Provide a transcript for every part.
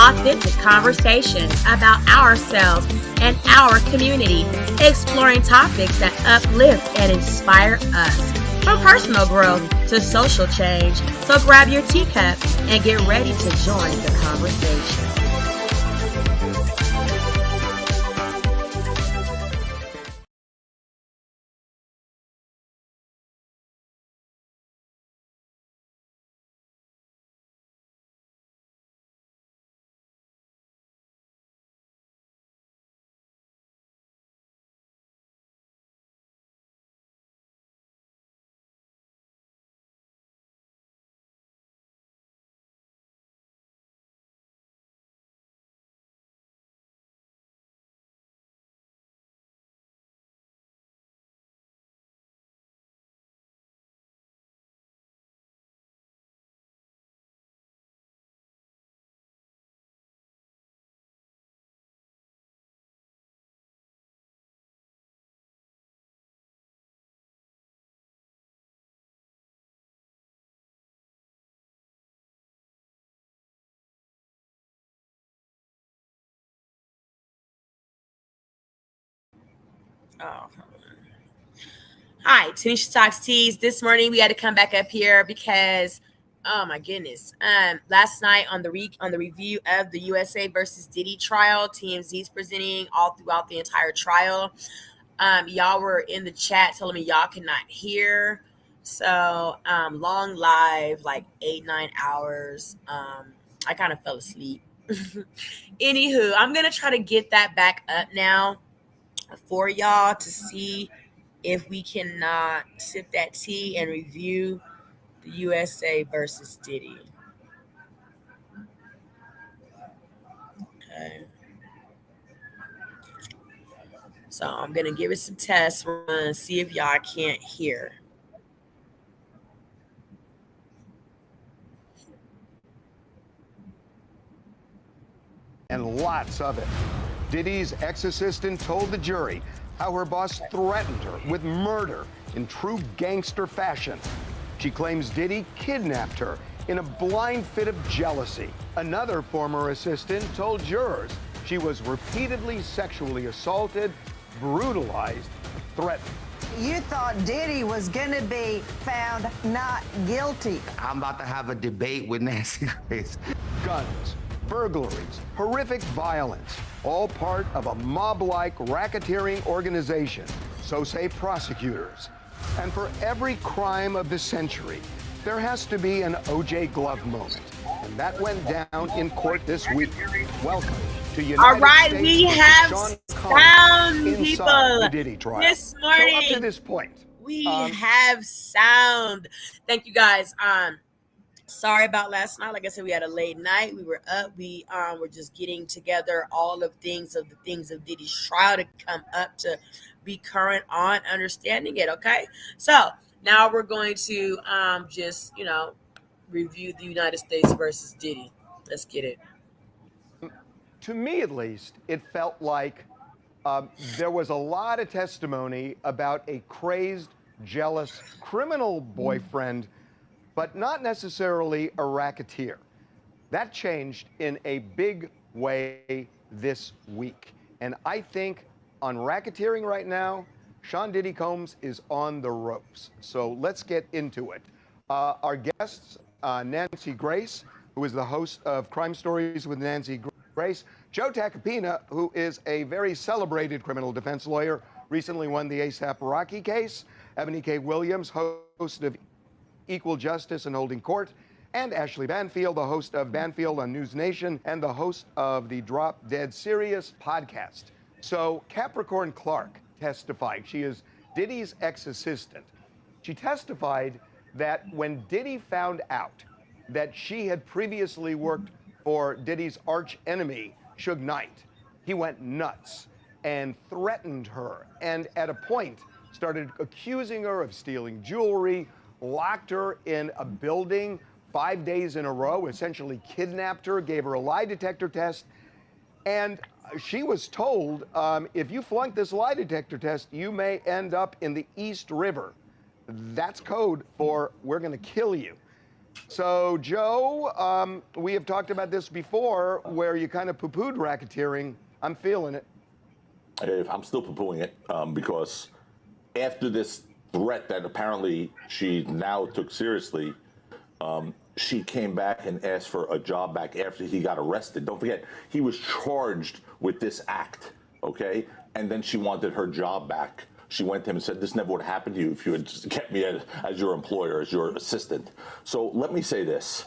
authentic conversations about ourselves and our community, exploring topics that uplift and inspire us, from personal growth to social change. So grab your teacup and get ready to join the conversation. Oh. Hi, Tanisha Talks Teas. This morning we had to come back up here because, oh my goodness, last night on the review of the USA versus Diddy trial, TMZ's presenting all throughout the entire trial. Y'all were in the chat telling me y'all could not hear. So long live, like 8-9 hours. I kind of fell asleep. Anywho, I'm gonna try to get that back up now for y'all to see if we cannot sip that tea and review the USA versus Diddy. Okay. So I'm going to give it some tests and see if y'all can't hear. And lots of it. Diddy's ex-assistant told the jury how her boss threatened her with murder in true gangster fashion. She claims Diddy kidnapped her in a blind fit of jealousy. Another former assistant told jurors she was repeatedly sexually assaulted, brutalized, threatened. You thought Diddy was going to be found not guilty. I'm about to have a debate with Nancy Grace. Guns, burglaries, horrific violence, all part of a mob-like racketeering organization, so say prosecutors. And for every crime of the century, there has to be an O.J. Glove moment. And that went down in court this week. Welcome to United All right, States we versus have Sean sound, Connery people. inside the Diddy trial. This morning, so up to this point, we have sound. Thank you, guys. Sorry about last night. Like I said, we had a late night. We were up. We were just getting together all of the things of Diddy's trial to come up to be current on understanding it. Okay, so now we're going to just review the United States versus Diddy. Let's get it. To me, at least, it felt like there was a lot of testimony about a crazed, jealous criminal boyfriend, but not necessarily a racketeer. That changed in a big way this week. And I think on racketeering right now, Sean Diddy Combs is on the ropes. So let's get into it. Our guests, Nancy Grace, who is the host of Crime Stories with Nancy Grace, Joe Tacopina, who is a very celebrated criminal defense lawyer, recently won the ASAP Rocky case, Ebony K. Williams, host of Equal Justice and Holding Court, and Ashley Banfield, the host of Banfield on News Nation and the host of the Drop Dead Serious podcast. So Capricorn Clark testified. She is Diddy's ex-assistant. She testified that when Diddy found out that she had previously worked for Diddy's arch enemy, Suge Knight, he went nuts and threatened her, and at a point started accusing her of stealing jewelry, locked her in a building 5 days in a row, essentially kidnapped her, gave her a lie detector test, and she was told, if you flunk this lie detector test, you may end up in the East River. That's code for we're going to kill you. So, Joe, we have talked about this before where you kind of poo-pooed racketeering. I'm feeling it. I'm still poo-pooing it because after this threat that apparently she now took seriously, she came back and asked for a job back after he got arrested. Don't forget, he was charged with this act, okay? And then she wanted her job back. She went to him and said, this never would have happened to you if you had just kept me as your employer, as your assistant. So let me say this.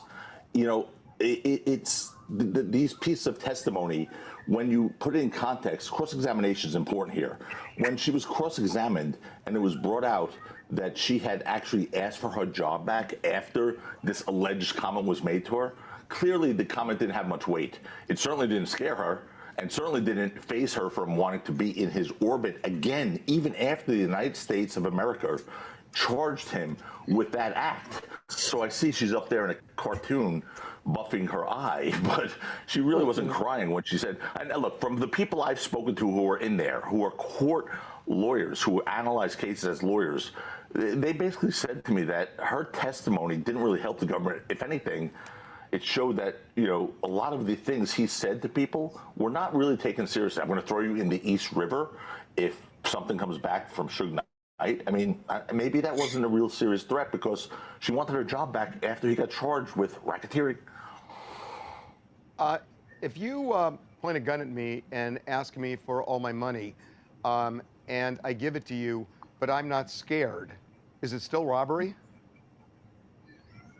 You know, it's these pieces of testimony, when you put it in context, cross-examination is important here. When she was cross-examined and it was brought out that she had actually asked for her job back after this alleged comment was made to her, clearly the comment didn't have much weight. It certainly didn't scare her and certainly didn't faze her from wanting to be in his orbit again, even after the United States of America charged him with that act. So I see she's up there in a cartoon buffing her eye, but she really wasn't crying when she said, and look, from the people I've spoken to who are in there, who are court lawyers, who analyze cases as lawyers, they basically said to me that her testimony didn't really help the government. If anything, it showed that, you know, a lot of the things he said to people were not really taken seriously. I'm going to throw you in the East River if something comes back from Suge Knight. I mean, maybe that wasn't a real serious threat because she wanted her job back after he got charged with racketeering. If you point a gun at me and ask me for all my money, and I give it to you, but I'm not scared, is it still robbery?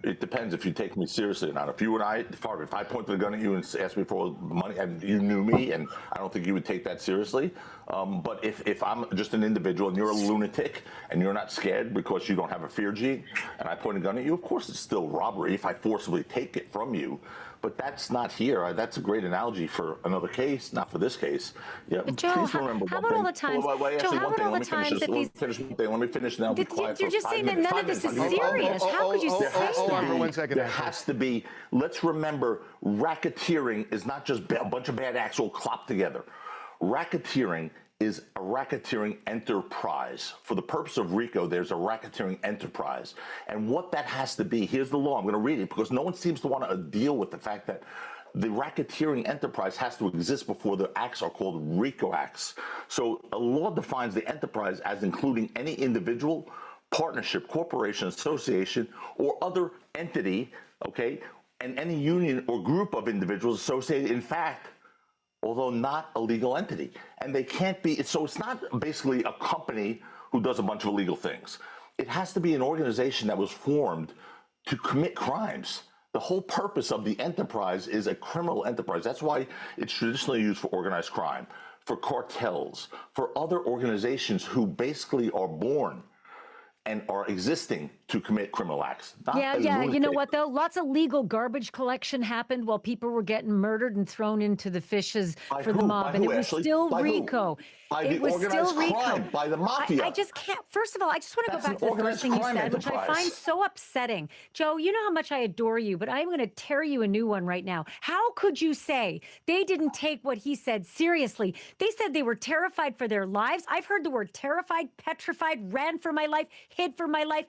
It depends if you take me seriously or not. If you and I, if I pointed a gun at you and asked me for money and you knew me, and I don't think you would take that seriously. But if I'm just an individual and you're a lunatic and you're not scared because you don't have a fear gene, and I point a gun at you, of course it's still robbery if I forcibly take it from you. But that's not here. That's a great analogy for another case, not for this case. Yeah, but Joe, please remember how about all the times? Joe, how about all the times that these? Let me finish now. You're just saying that none of this is serious. How could you say that? Hold on for 1 second. There has to be. Let's remember, racketeering is not just a bunch of bad acts all clopped together. Racketeering is a racketeering enterprise. For the purpose of RICO, there's a racketeering enterprise. And what that has to be, here's the law. I'm going to read it because no one seems to want to deal with the fact that the racketeering enterprise has to exist before the acts are called RICO acts. So a law defines the enterprise as including any individual, partnership, corporation, association, or other entity, okay, and any union or group of individuals associated, in fact, although not a legal entity. And they can't be, so it's not basically a company who does a bunch of illegal things. It has to be an organization that was formed to commit crimes. The whole purpose of the enterprise is a criminal enterprise. That's why it's traditionally used for organized crime, for cartels, for other organizations who basically are born and are existing to commit criminal acts. Yeah. You know what, though? Lots of legal garbage collection happened while people were getting murdered and thrown into the fishes for the mob. And it was still RICO. It was still RICO. By the mafia. I just can't. First of all, I just want to go back to the first thing you said, which I find so upsetting. Joe, you know how much I adore you, but I'm going to tear you a new one right now. How could you say they didn't take what he said seriously? They said they were terrified for their lives. I've heard the word terrified, petrified, ran for my life, hid for my life,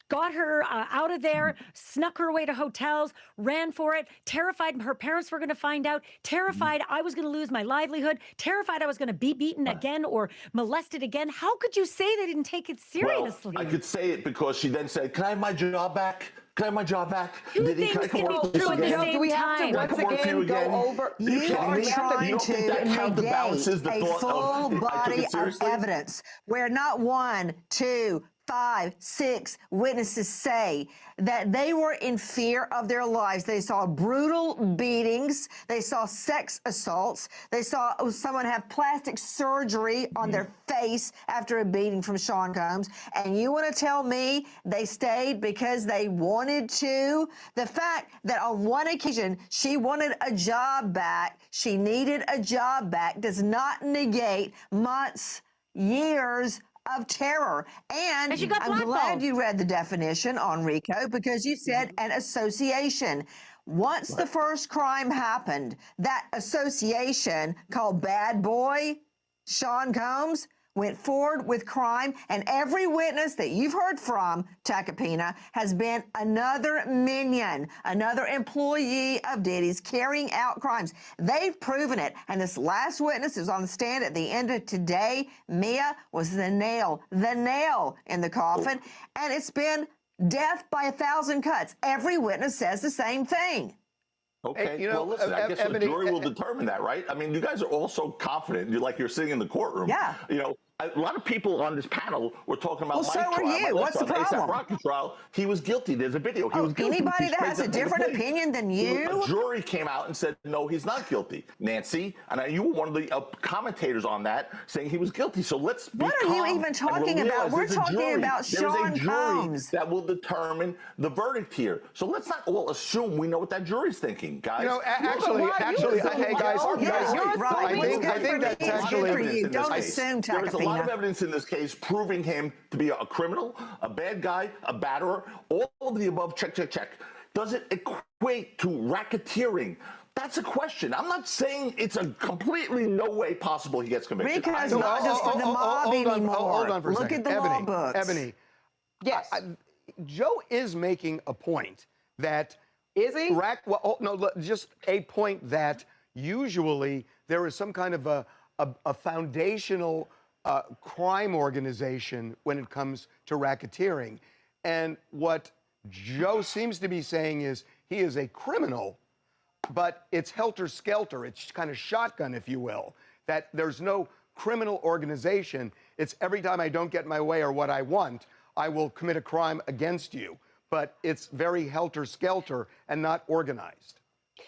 got her out of there, snuck her away to hotels, ran for it, terrified her parents were going to find out, terrified I was going to lose my livelihood, terrified I was going to be beaten again or molested again. How could you say they didn't take it seriously? Well, I could say it because she then said, can I have my job back? Can I have my job back? Two things can be true at the same time. Once again go over? You are trying to negate a full body of evidence where not 1, 2, 5, 6 witnesses say that they were in fear of their lives. They saw brutal beatings. They saw sex assaults. They saw someone have plastic surgery on their face after a beating from Sean Combs. And you want to tell me they stayed because they wanted to? The fact that on one occasion she wanted a job back, she needed a job back, does not negate months, years of terror. And I'm glad you read the definition on RICO because you said an association. Once the first crime happened, that association called Bad Boy Sean Combs went forward with crime, and every witness that you've heard from, Tacopina, has been another minion, another employee of Diddy's carrying out crimes. They've proven it, and this last witness who's on the stand at the end of today, Mia, was the nail in the coffin, and it's been death by 1,000 cuts. Every witness says the same thing. Okay, Hey, you know, well, listen, I guess Ebony, the jury will determine that, right? I mean, you guys are all so confident. You're like you're sitting in the courtroom. Yeah. You know, a lot of people on this panel were talking about Well, my so are trial. you. My What's the trial, problem? A$AP Rocky trial. He was guilty. There's a video. He was guilty. Anybody He that has a straight up different the case. opinion than you? A jury came out and said, no, he's not guilty. Nancy, and you were one of the commentators on that, saying he was guilty. So let's be What are you calm even and talking about? realize We're there's a talking jury. about There is Sean a jury Combs. that will determine the verdict here. So let's not all assume we know what that jury's thinking, guys. You know, actually, hey guys, Yeah, you're right. I think that's actually. Don't assume, There is a lot of Tacopina. evidence in this case proving him to be a criminal, a bad guy, a batterer, all of the above, check, check, check. Does it equate to racketeering? That's a question. I'm not saying it's a completely no way possible he gets convicted. Rico's not just for the mob anymore. Hold on for a Look second. at the law Ebony, books. Ebony, Yes. Joe is making a point that Is he? just a point that usually there is some kind of a foundational crime organization when it comes to racketeering. And what Joe seems to be saying is he is a criminal, but it's helter-skelter. It's kind of shotgun, if you will, that there's no criminal organization. It's every time I don't get my way or what I want, I will commit a crime against you. But it's very helter-skelter and not organized.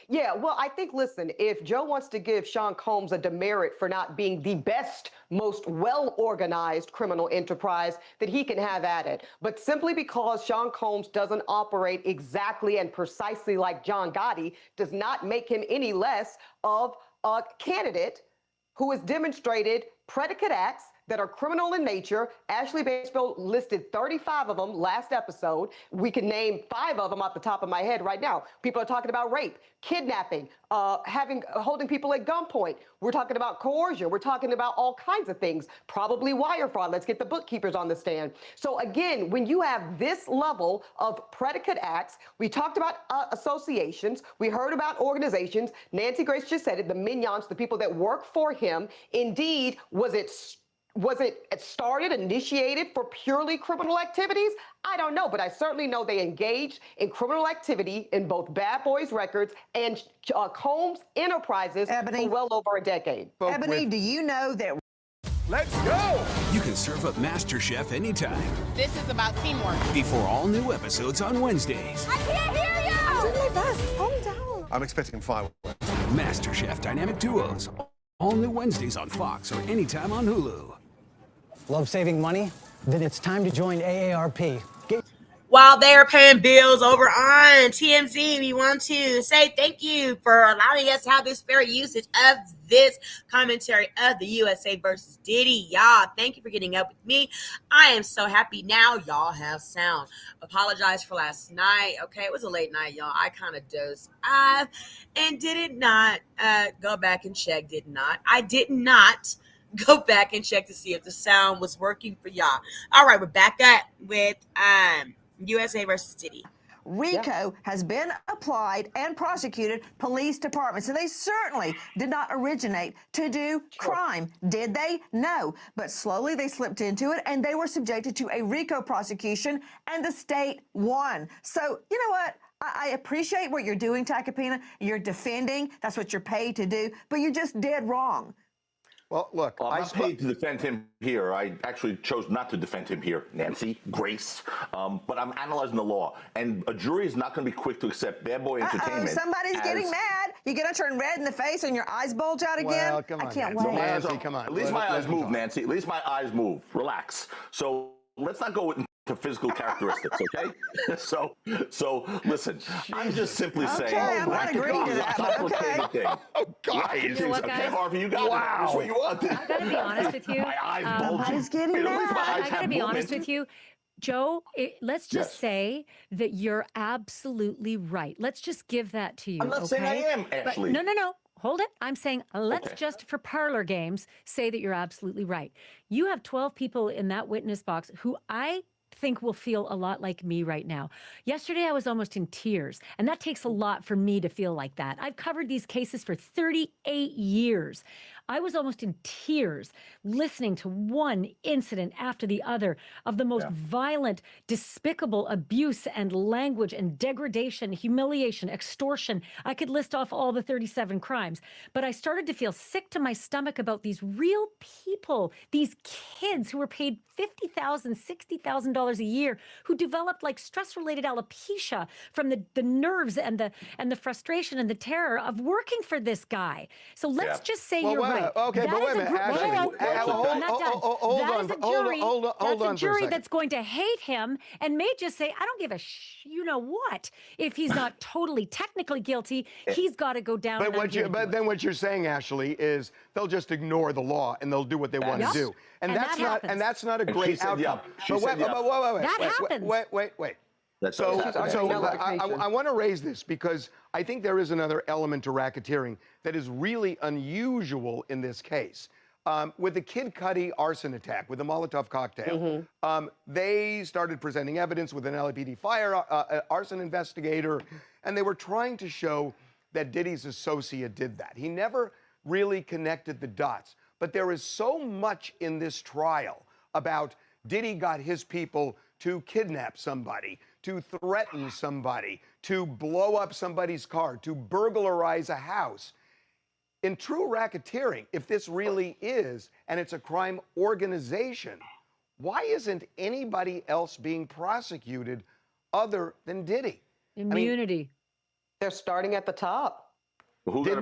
Yeah, well, I think, listen, if Joe wants to give Sean Combs a demerit for not being the best, most well-organized criminal enterprise, that he can have at it. But simply because Sean Combs doesn't operate exactly and precisely like John Gotti does not make him any less of a candidate who has demonstrated predicate acts that are criminal in nature. Ashley Bansfield listed 35 of them last episode. We can name 5 of them off the top of my head right now. People are talking about rape, kidnapping, holding people at gunpoint. We're talking about coercion. We're talking about all kinds of things, probably wire fraud. Let's get the bookkeepers on the stand. So again, when you have this level of predicate acts, we talked about associations, we heard about organizations. Nancy Grace just said it, the minions, the people that work for him. Indeed, was it started, initiated for purely criminal activities? I don't know, but I certainly know they engaged in criminal activity in both Bad Boys Records and Combs Enterprises Ebony, for well over a decade. Ebony, do you know that? Let's go! You can serve up MasterChef anytime. This is about teamwork. Before all new episodes on Wednesdays. I can't hear you! I'm doing my best. Calm down. I'm expecting fireworks. MasterChef Dynamic Duos. All new Wednesdays on Fox or anytime on Hulu. Love saving money? Then it's time to join AARP. While they are paying bills over on TMZ, we want to say thank you for allowing us to have this fair usage of this commentary of the USA versus Diddy. Y'all, thank you for getting up with me. I am so happy now y'all have sound. Apologize for last night. Okay, it was a late night, y'all. I kind of dozed off and did not go back and check. I did not go back and check to see if the sound was working for y'all. All right, we're back up with USA versus Diddy. RICO has been applied and prosecuted police departments, and they certainly did not originate to do crime. Did they? No. But slowly they slipped into it, and they were subjected to a RICO prosecution, and the state won. So, you know what? I appreciate what you're doing, Tacopina. You're defending. That's what you're paid to do, but you're just dead wrong. Well, look, I'm not paid to defend him here. I actually chose not to defend him here, Nancy Grace. But I'm analyzing the law, and a jury is not going to be quick to accept Bad Boy Entertainment. Somebody's getting mad. You're going to turn red in the face and your eyes bulge out again. Well, come on, I can't Nancy. wait. Nancy, come on. At least my eyes move, Nancy. At least my eyes move. Relax. So let's not go into physical characteristics, okay? So listen, I'm just simply saying, I'm not agreeing to that, but complicated thing. Oh, God. Right? You know what, Okay, guys? Harvey, you got it. That's what you wanted. I gotta be honest with you. My eyes bulging. Nobody's getting At least my mad. eyes I gotta have be honest movement. with you. Joe, let's just Yes. say that you're absolutely right. Let's just give that to you. I'm not saying I am, But Ashley. no. hold it. I'm saying let's just, for parlor games, say that you're absolutely right. You have 12 people in that witness box who I think will feel a lot like me right now. Yesterday, I was almost in tears, and that takes a lot for me to feel like that. I've covered these cases for 38 years. I was almost in tears listening to one incident after the other of the most violent, despicable abuse and language and degradation, humiliation, extortion. I could list off all the 37 crimes, but I started to feel sick to my stomach about these real people, these kids who were paid $50,000, $60,000 a year, who developed like stress-related alopecia from the nerves and the frustration and the terror of working for this guy. So let's just say you're right. Okay, but wait a minute, Hold on, a jury that's going to hate him and may just say, I don't give a you know what. If he's not totally technically guilty, he's got to go down. But then what you're saying, Ashley, is they'll just ignore the law and they'll do what they want to do, and that's not a great outcome. Wait. So I want to raise this because I think there is another element to racketeering that is really unusual in this case. With the Kid Cudi arson attack, with the Molotov cocktail, they started presenting evidence with an LAPD arson investigator, and they were trying to show that Diddy's associate did that. He never really connected the dots. But there is so much in this trial about Diddy got his people to kidnap somebody, to threaten somebody, to blow up somebody's car, to burglarize a house. In true racketeering, if this really is, and it's a crime organization, why isn't anybody else being prosecuted other than Diddy? Immunity. They're starting at the top. We don't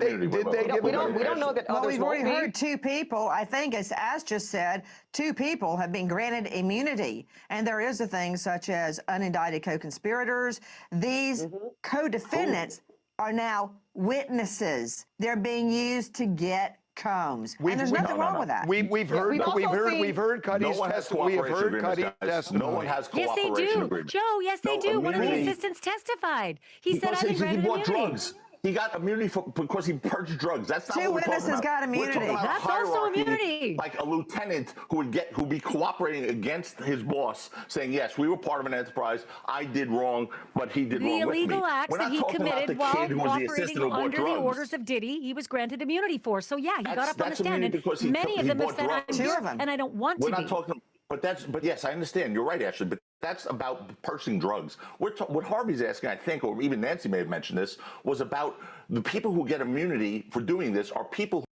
know that others we've already heard two people. I think, as just said, two people have been granted immunity. And there is a thing such as unindicted co-conspirators. These co-defendants are now witnesses. They're being used to get combs. And there's nothing wrong with that. We've heard Cudi's testimony. We have heard Cudi's testimony. No one has Yes, they do. Joe, yes, they do. One of the assistants testified. He said, I've been granted immunity. Drugs. He got immunity because he purchased drugs. That's not two what we're talking witnesses about. got immunity. That's also immunity. Like a lieutenant who'd be cooperating against his boss, saying, "Yes, we were part of an enterprise. I did wrong, but he did wrong with me." The illegal acts that he committed while operating under the orders of Diddy, he was granted immunity for. So yeah, he got up on the stand, and many of them have said, "I'm here, and I don't want to be." We're not talking. But yes, I understand. You're right, Ashley. But that's about purchasing drugs. What Harvey's asking, I think, or even Nancy may have mentioned this, was about the people who get immunity for doing this are people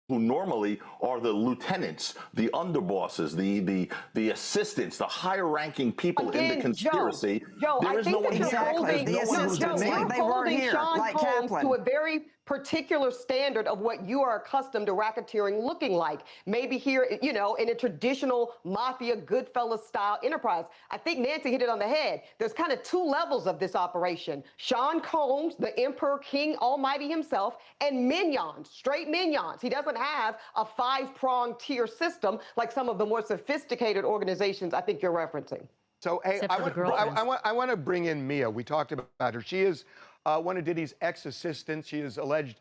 who normally are the lieutenants, the underbosses, the assistants, the higher-ranking people in the conspiracy. Joe, I think that you're holding Sean Combs to a very particular standard of what you are accustomed to racketeering looking like. Maybe here, in a traditional mafia, Goodfellas-style enterprise. I think Nancy hit it on the head. There's kind of two levels of this operation. Sean Combs, the Emperor King Almighty himself, and minions, straight minions. He doesn't have a five-pronged tier system like some of the more sophisticated organizations I think you're referencing. So, hey, I want to bring in Mia. We talked about her. She is one of Diddy's ex-assistants. She is alleged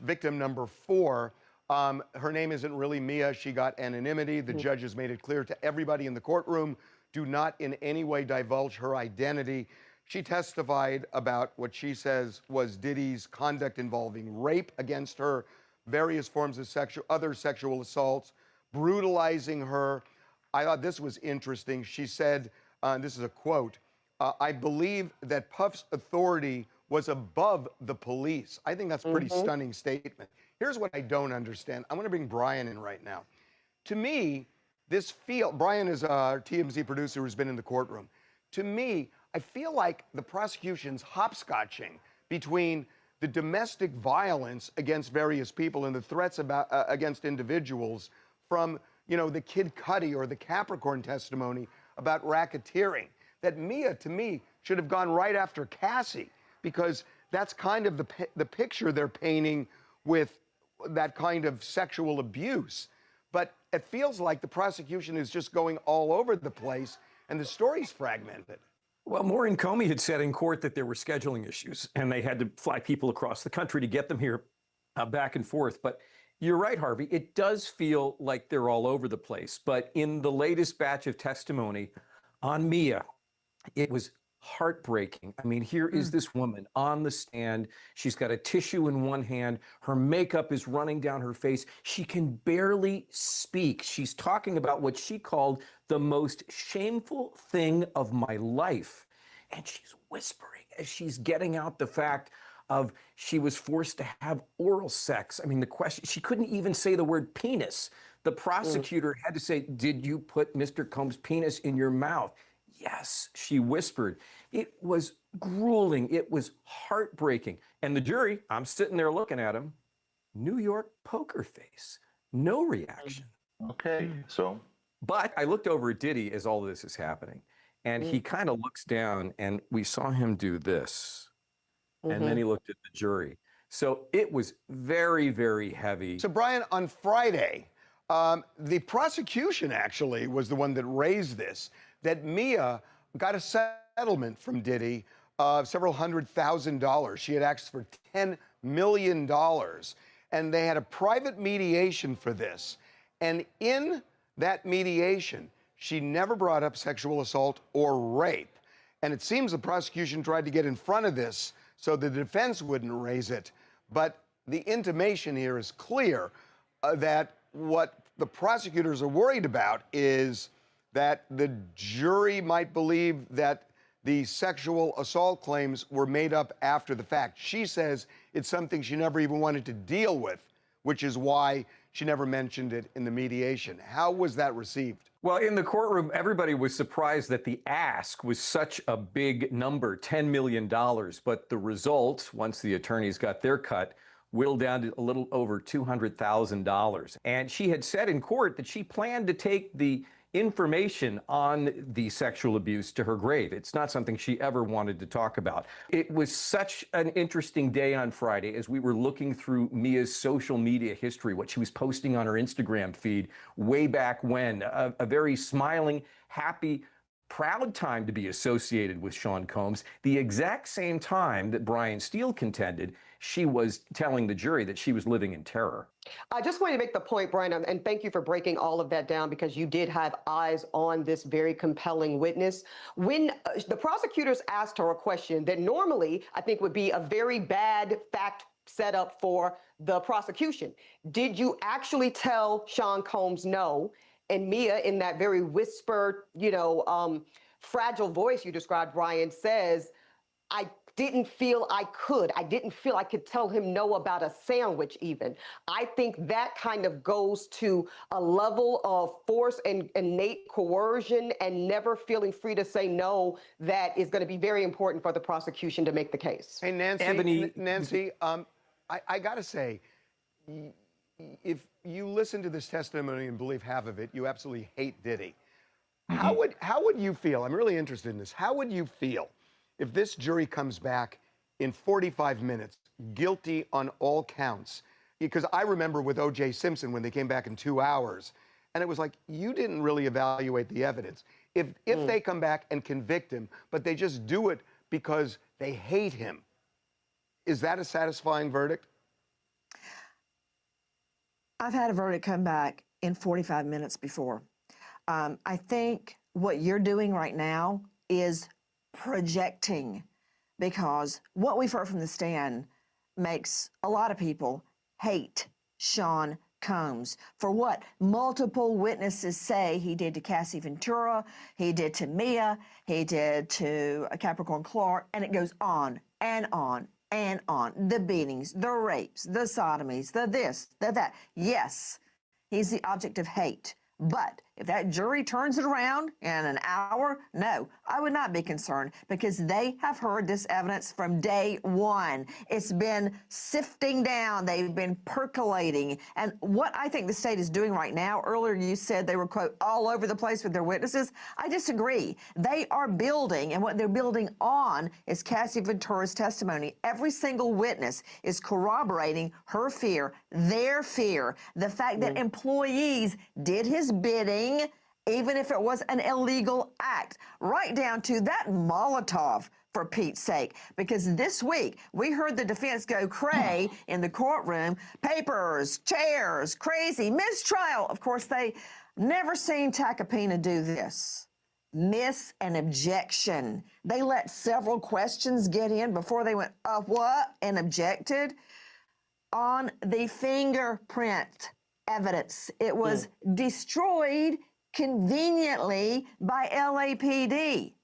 victim number 4. Her name isn't really Mia. She got anonymity. The judge has made it clear to everybody in the courtroom, do not in any way divulge her identity. She testified about what she says was Diddy's conduct involving rape against her, various forms of other sexual assaults, brutalizing her. I thought this was interesting. She said, this is a quote, "I believe that Puff's authority was above the police." I think that's a pretty stunning statement. Here's what I don't understand. I'm going to bring Brian in right now. To me, Brian is our TMZ producer who's been in the courtroom. To me, I feel like the prosecution's hopscotching between the domestic violence against various people and the threats against individuals from, the Kid Cudi or the Capricorn testimony about racketeering. That Mia, to me, should have gone right after Cassie, because that's kind of the picture they're painting with that kind of sexual abuse. But it feels like the prosecution is just going all over the place and the story's fragmented. Well, Maureen Comey had said in court that there were scheduling issues and they had to fly people across the country to get them here. back and forth. But you're right, Harvey. It does feel like they're all over the place. But in the latest batch of testimony on Mia, it was heartbreaking. I mean, here is this woman on the stand. She's got a tissue in one hand. Her makeup is running down her face. She can barely speak. She's talking about what she called the most shameful thing of my life. And she's whispering as she's getting out the fact of she was forced to have oral sex. I mean, the question, she couldn't even say the word penis. The prosecutor had to say, did you put Mr. Combs' penis in your mouth? Yes, she whispered. It was grueling. It was heartbreaking. And the jury, I'm sitting there looking at him, New York poker face, no reaction. Okay, so. But I looked over at Diddy as all this is happening, and he kind of looks down, and we saw him do this. And then he looked at the jury. So it was very, very heavy. So, Brian, on Friday, the prosecution actually was the one that raised this, that Mia got a settlement from Diddy of several $100,000. She had asked for $10 million. And they had a private mediation for this. And in that mediation, she never brought up sexual assault or rape. And it seems the prosecution tried to get in front of this so the defense wouldn't raise it. But the intimation here is clear that what the prosecutors are worried about is that the jury might believe that the sexual assault claims were made up after the fact. She says it's something she never even wanted to deal with, which is why she never mentioned it in the mediation. How was that received? Well, in the courtroom, everybody was surprised that the ask was such a big number, $10 million. But the result, once the attorneys got their cut, whittled down to a little over $200,000. And she had said in court that she planned to take the information on the sexual abuse to her grave. It's not something she ever wanted to talk about. It was such an interesting day on Friday as we were looking through Mia's social media history, what she was posting on her Instagram feed way back when, a very smiling, happy, proud time to be associated with Sean Combs, the exact same time that Brian Steele contended she was telling the jury that she was living in terror. I just wanted to make the point, Brian, and thank you for breaking all of that down because you did have eyes on this very compelling witness. When the prosecutors asked her a question that normally I think would be a very bad fact setup for the prosecution, did you actually tell Sean Combs no? And Mia, in that very whispered, fragile voice you described, Brian, says, I didn't feel I could. I didn't feel I could tell him no about a sandwich even. I think that kind of goes to a level of force and innate coercion and never feeling free to say no that is going to be very important for the prosecution to make the case. Hey, Nancy, I got to say, if you listen to this testimony and believe half of it, you absolutely hate Diddy. How would you feel? I'm really interested in this. How would you feel if this jury comes back in 45 minutes, guilty on all counts? Because I remember with O.J. Simpson when they came back in 2 hours, and it was like, you didn't really evaluate the evidence. If they come back and convict him, but they just do it because they hate him, is that a satisfying verdict? I've had a verdict come back in 45 minutes before. I think what you're doing right now is projecting, because what we've heard from the stand makes a lot of people hate Sean Combs for what multiple witnesses say he did to Cassie Ventura, he did to Mia, he did to Capricorn Clark, and it goes on and on and on. The beatings, the rapes, the sodomies, the this, the that. Yes, he's the object of hate. But if that jury turns it around in an hour, no, I would not be concerned because they have heard this evidence from day one. It's been sifting down. They've been percolating. And what I think the state is doing right now, earlier you said they were, quote, all over the place with their witnesses. I disagree. They are building, and what they're building on is Cassie Ventura's testimony. Every single witness is corroborating her fear, their fear, the fact that employees did his bidding, even if it was an illegal act, right down to that Molotov for for Pete's sake, because this week we heard the defense go cray in the courtroom. Papers, chairs, crazy, mistrial. Of course, they never seen Tacopina do this. Miss an objection. They let several questions get in before they went, what? And objected. On the fingerprint evidence, it was destroyed conveniently by LAPD.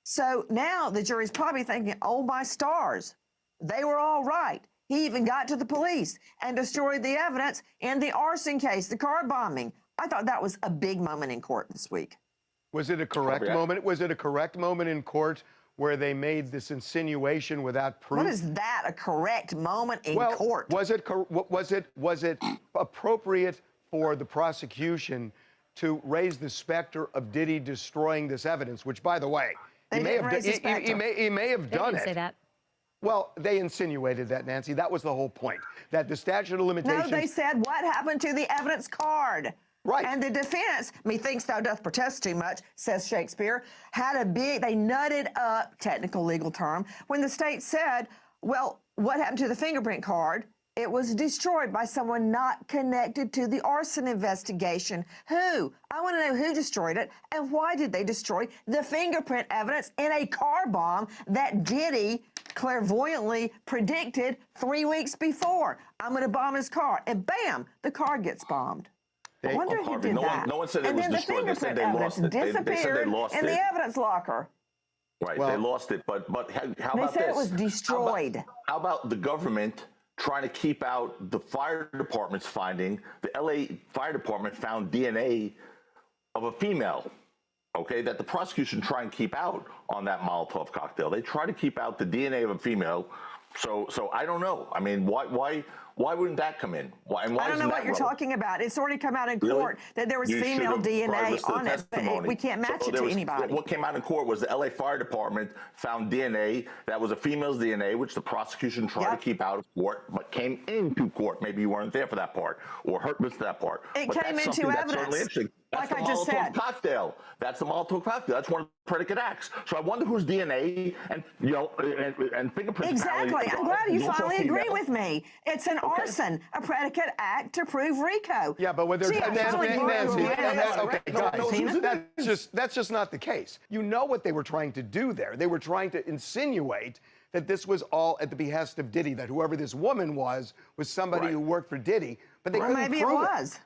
So now the jury's probably thinking, oh, my stars, they were all right. He even got to the police and destroyed the evidence in the arson case, the car bombing. I thought that was a big moment in court this week. Was it a correct moment? Was it a correct moment in court where they made this insinuation without proof? What is that, a correct moment in court? Was it appropriate for the prosecution to raise the specter of Diddy destroying this evidence, which, by the way, he may have done it. Say that. Well, they insinuated that, Nancy. That was the whole point, that the statute of limitations... No, they said, what happened to the evidence card? Right. And the defense, methinks thou doth protest too much, says Shakespeare, had they nutted up, technical legal term, when the state said, well, what happened to the fingerprint card? It was destroyed by someone not connected to the arson investigation. Who? I want to know who destroyed it and why did they destroy the fingerprint evidence in a car bomb that Diddy clairvoyantly predicted 3 weeks before. I'm going to bomb his car. And bam, the car gets bombed. I wonder who did that. No one said it was destroyed. They said they lost it. They said they lost it in the evidence locker. Right, they lost it. But how about this? They said it was destroyed. How about the government trying to keep out the fire department's finding? The LA Fire Department found DNA of a female, okay, that the prosecution try and keep out on that Molotov cocktail. They try to keep out the DNA of a female. So I don't know. I mean, why wouldn't that come in? Why I don't know what you're talking about. It's already come out in court that there was female DNA on it, but we can't match it to anybody. What came out in court was the LA Fire Department found DNA that was a female's DNA, which the prosecution tried to keep out of court, but came into court. Maybe you weren't there for that part, or missed that part. It but came that's into something evidence. That's certainly interesting. That's Like the I just Molotov said. cocktail. That's the Molotov cocktail. That's one of the predicate acts. So I wonder whose DNA and and fingerprints. Exactly. I'm glad you finally agree with me. It's an arson, a predicate act to prove RICO. Yeah, but when there's that's just not the case. You know what they were trying to do there. They were trying to insinuate that this was all at the behest of Diddy, that whoever this woman was somebody who worked for Diddy, but they couldn't maybe prove it was.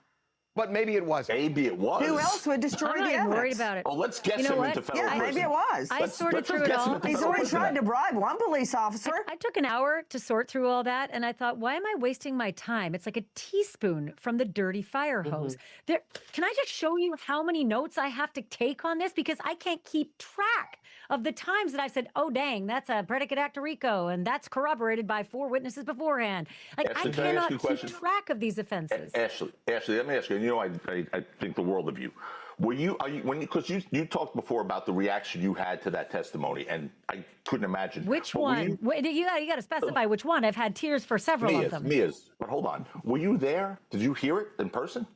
But maybe it wasn't. Maybe it was. Who else would destroy I'm the not even evidence? worried about it. Oh, let's guess You know him what? into federal Yeah, prison. maybe it was. I sorted through it all. He's already tried to bribe one police officer. I took an hour to sort through all that, and I thought, why am I wasting my time? It's like a teaspoon from the dirty fire hose. Can I just show you how many notes I have to take on this? Because I can't keep track of the times that I said, oh, dang, that's a predicate act of RICO, and that's corroborated by 4 witnesses beforehand. Like, Ashley, I cannot keep track of these offenses. Ashley, let me ask you. You know, I think the world of you. Because you talked before about the reaction you had to that testimony, and I couldn't imagine. Which one? You got to specify which one. I've had tears for several of them. Mia's. But hold on. Were you there? Did you hear it in person?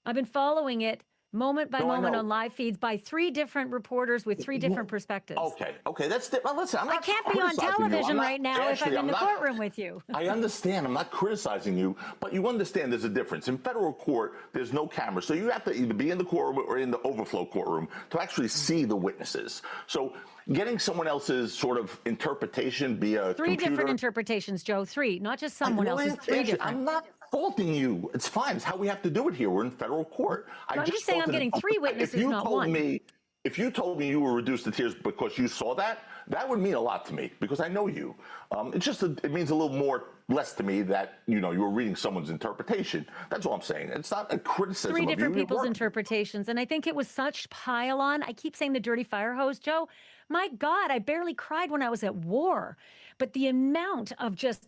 I've been following it moment by moment on live feeds by 3 different reporters with 3 different perspectives. Okay, that's well, listen, I can't be on television right now if I'm in the courtroom with you. I understand. I'm not criticizing you, but you understand there's a difference. In federal court, there's no camera, so you have to either be in the courtroom or in the overflow courtroom to actually see the witnesses. So getting someone else's sort of interpretation via 3 different interpretations, Joe. 3, not just someone else's. 3 different. I'm not faulting you. It's fine. It's how we have to do it here. We're in federal court. I'm just saying I'm getting 3 witnesses, not 1. If you told me you were reduced to tears because you saw that, that would mean a lot to me because I know you. It means a little less to me that you were reading someone's interpretation. That's all I'm saying. It's not a criticism. 3 different people's interpretations, and I think it was such pile on. I keep saying the dirty fire hose, Joe. My God, I barely cried when I was at war, but the amount of just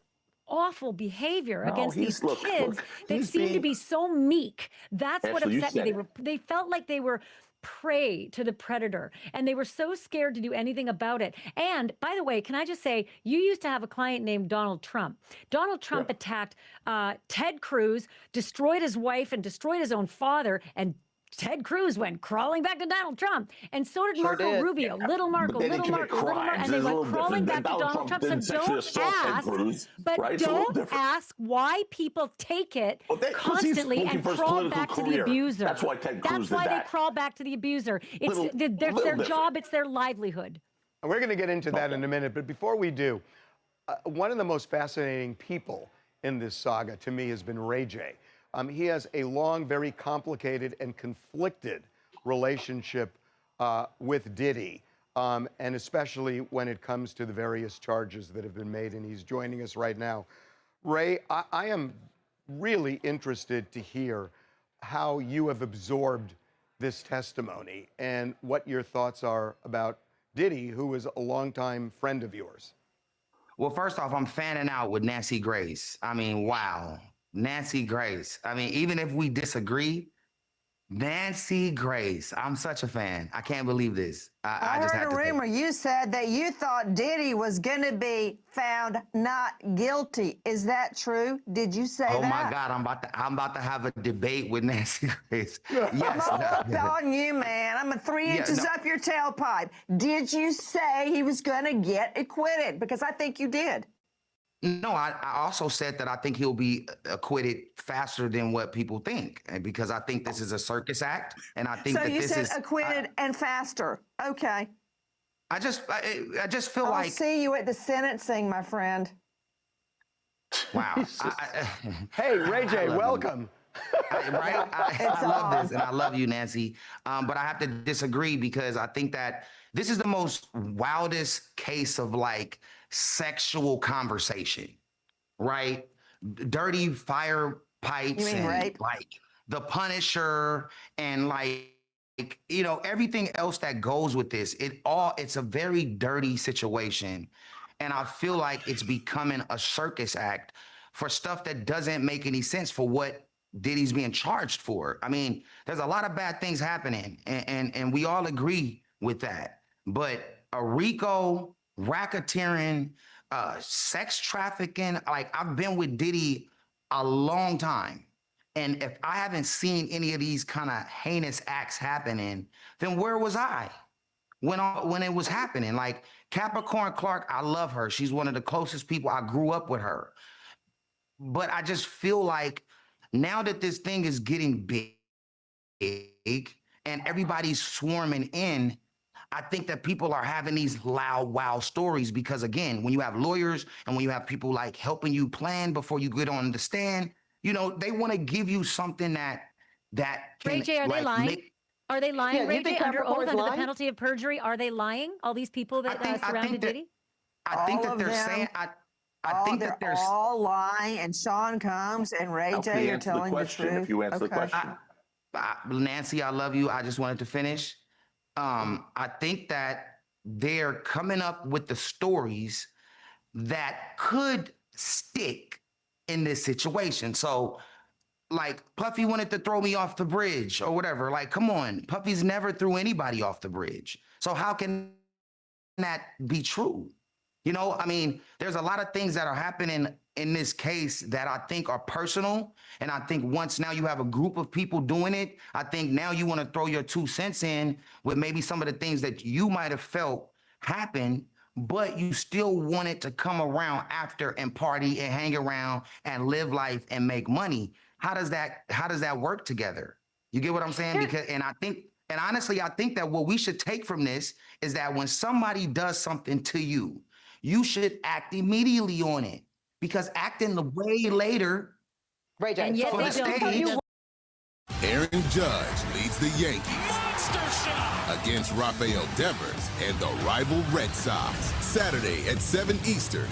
awful behavior against these kids that seem to be so meek. That's what upset me. They felt like they were prey to the predator, and they were so scared to do anything about it. And by the way, can I just say, you used to have a client named Donald Trump. Donald Trump attacked Ted Cruz, destroyed his wife and destroyed his own father, and Ted Cruz went crawling back to Donald Trump, and so did Marco did. Rubio. Little Marco, But they little didn't commit Marco, little Marco, crimes. and they It's a went little crawling different. back to Donald Trump. So didn't sexually don't assault Ted ask, Cruz, but right? It's a little don't different. ask why people take it Well, 'cause he's constantly looking and for his crawl political back to the career. abuser. That's why Ted Cruz That's did why they that. crawl back to the abuser. It's Little their different. job. It's their livelihood. And we're going to get into that in a minute. But before we do, one of the most fascinating people in this saga to me has been Ray J. He has a long, very complicated and conflicted relationship with Diddy, and especially when it comes to the various charges that have been made. And he's joining us right now. Ray, I am really interested to hear how you have absorbed this testimony and what your thoughts are about Diddy, who is a longtime friend of yours. Well, first off, I'm fanning out with Nancy Grace. I mean, wow. Nancy Grace. I mean, even if we disagree, Nancy Grace. I'm such a fan. I can't believe this. I just heard had a to say rumor. it. You said that you thought Diddy was going to be found not guilty. Is that true? Did you say Oh that? my God, I'm about to have a debate with Nancy Grace. Yes. I'm hooked on you, man. I'm 3 inches up your tailpipe. Did you say he was going to get acquitted? Because I think you did. No, I also said that I think he'll be acquitted faster than what people think, and because I think this is a circus act, and I think So that you this said is acquitted and faster. Okay. I just feel I'll like see you at the sentencing, my friend. wow. Hey, Ray J, welcome. I love this, and I love you, Nancy. But I have to disagree because I think that this is the most wildest case of like sexual conversation, right? Dirty fire pipes You mean and rape? like the Punisher and like everything else that goes with this. It's a very dirty situation, and I feel like it's becoming a circus act for stuff that doesn't make any sense for what Diddy's being charged for. I mean, there's a lot of bad things happening, and we all agree with that. But a RICO, racketeering, sex trafficking, like I've been with Diddy a long time. And if I haven't seen any of these kind of heinous acts happening, then where was I when it was happening? Like Capricorn Clark, I love her. She's one of the closest people. I grew up with her. But I just feel like now that this thing is getting big and everybody's swarming in, I think that people are having these loud, wow stories because, again, when you have lawyers and when you have people like helping you plan before you get on the stand, they want to give you something that can, Ray J, are they lying? Are they lying, Yeah, Ray J, under oath, under the lying? penalty of perjury? Are they lying? All these people that surrounded Diddy? I think All that of they're them. saying, I think that They're there's all lying, and Sean Combs and Ray J are telling the truth. If you answer the question. Nancy, I love you. I just wanted to finish. I think that they're coming up with the stories that could stick in this situation. So, like, Puffy wanted to throw me off the bridge or whatever. Like, come on, Puffy's never threw anybody off the bridge. So how can that be true? I mean, there's a lot of things that are happening in this case that I think are personal. And I think once now you have a group of people doing it, I think now you want to throw your 2 cents in with maybe some of the things that you might have felt happen, but you still want it to come around after and party and hang around and live life and make money. How does that work together? You get what I'm saying? Because honestly, I think that what we should take from this is that when somebody does something to you, you should act immediately on it, because acting the way later Ray J, and yet so they this is don't. how you Aaron Judge leads the Yankees against Rafael Devers and the rival Red Sox. Saturday at 7 Eastern.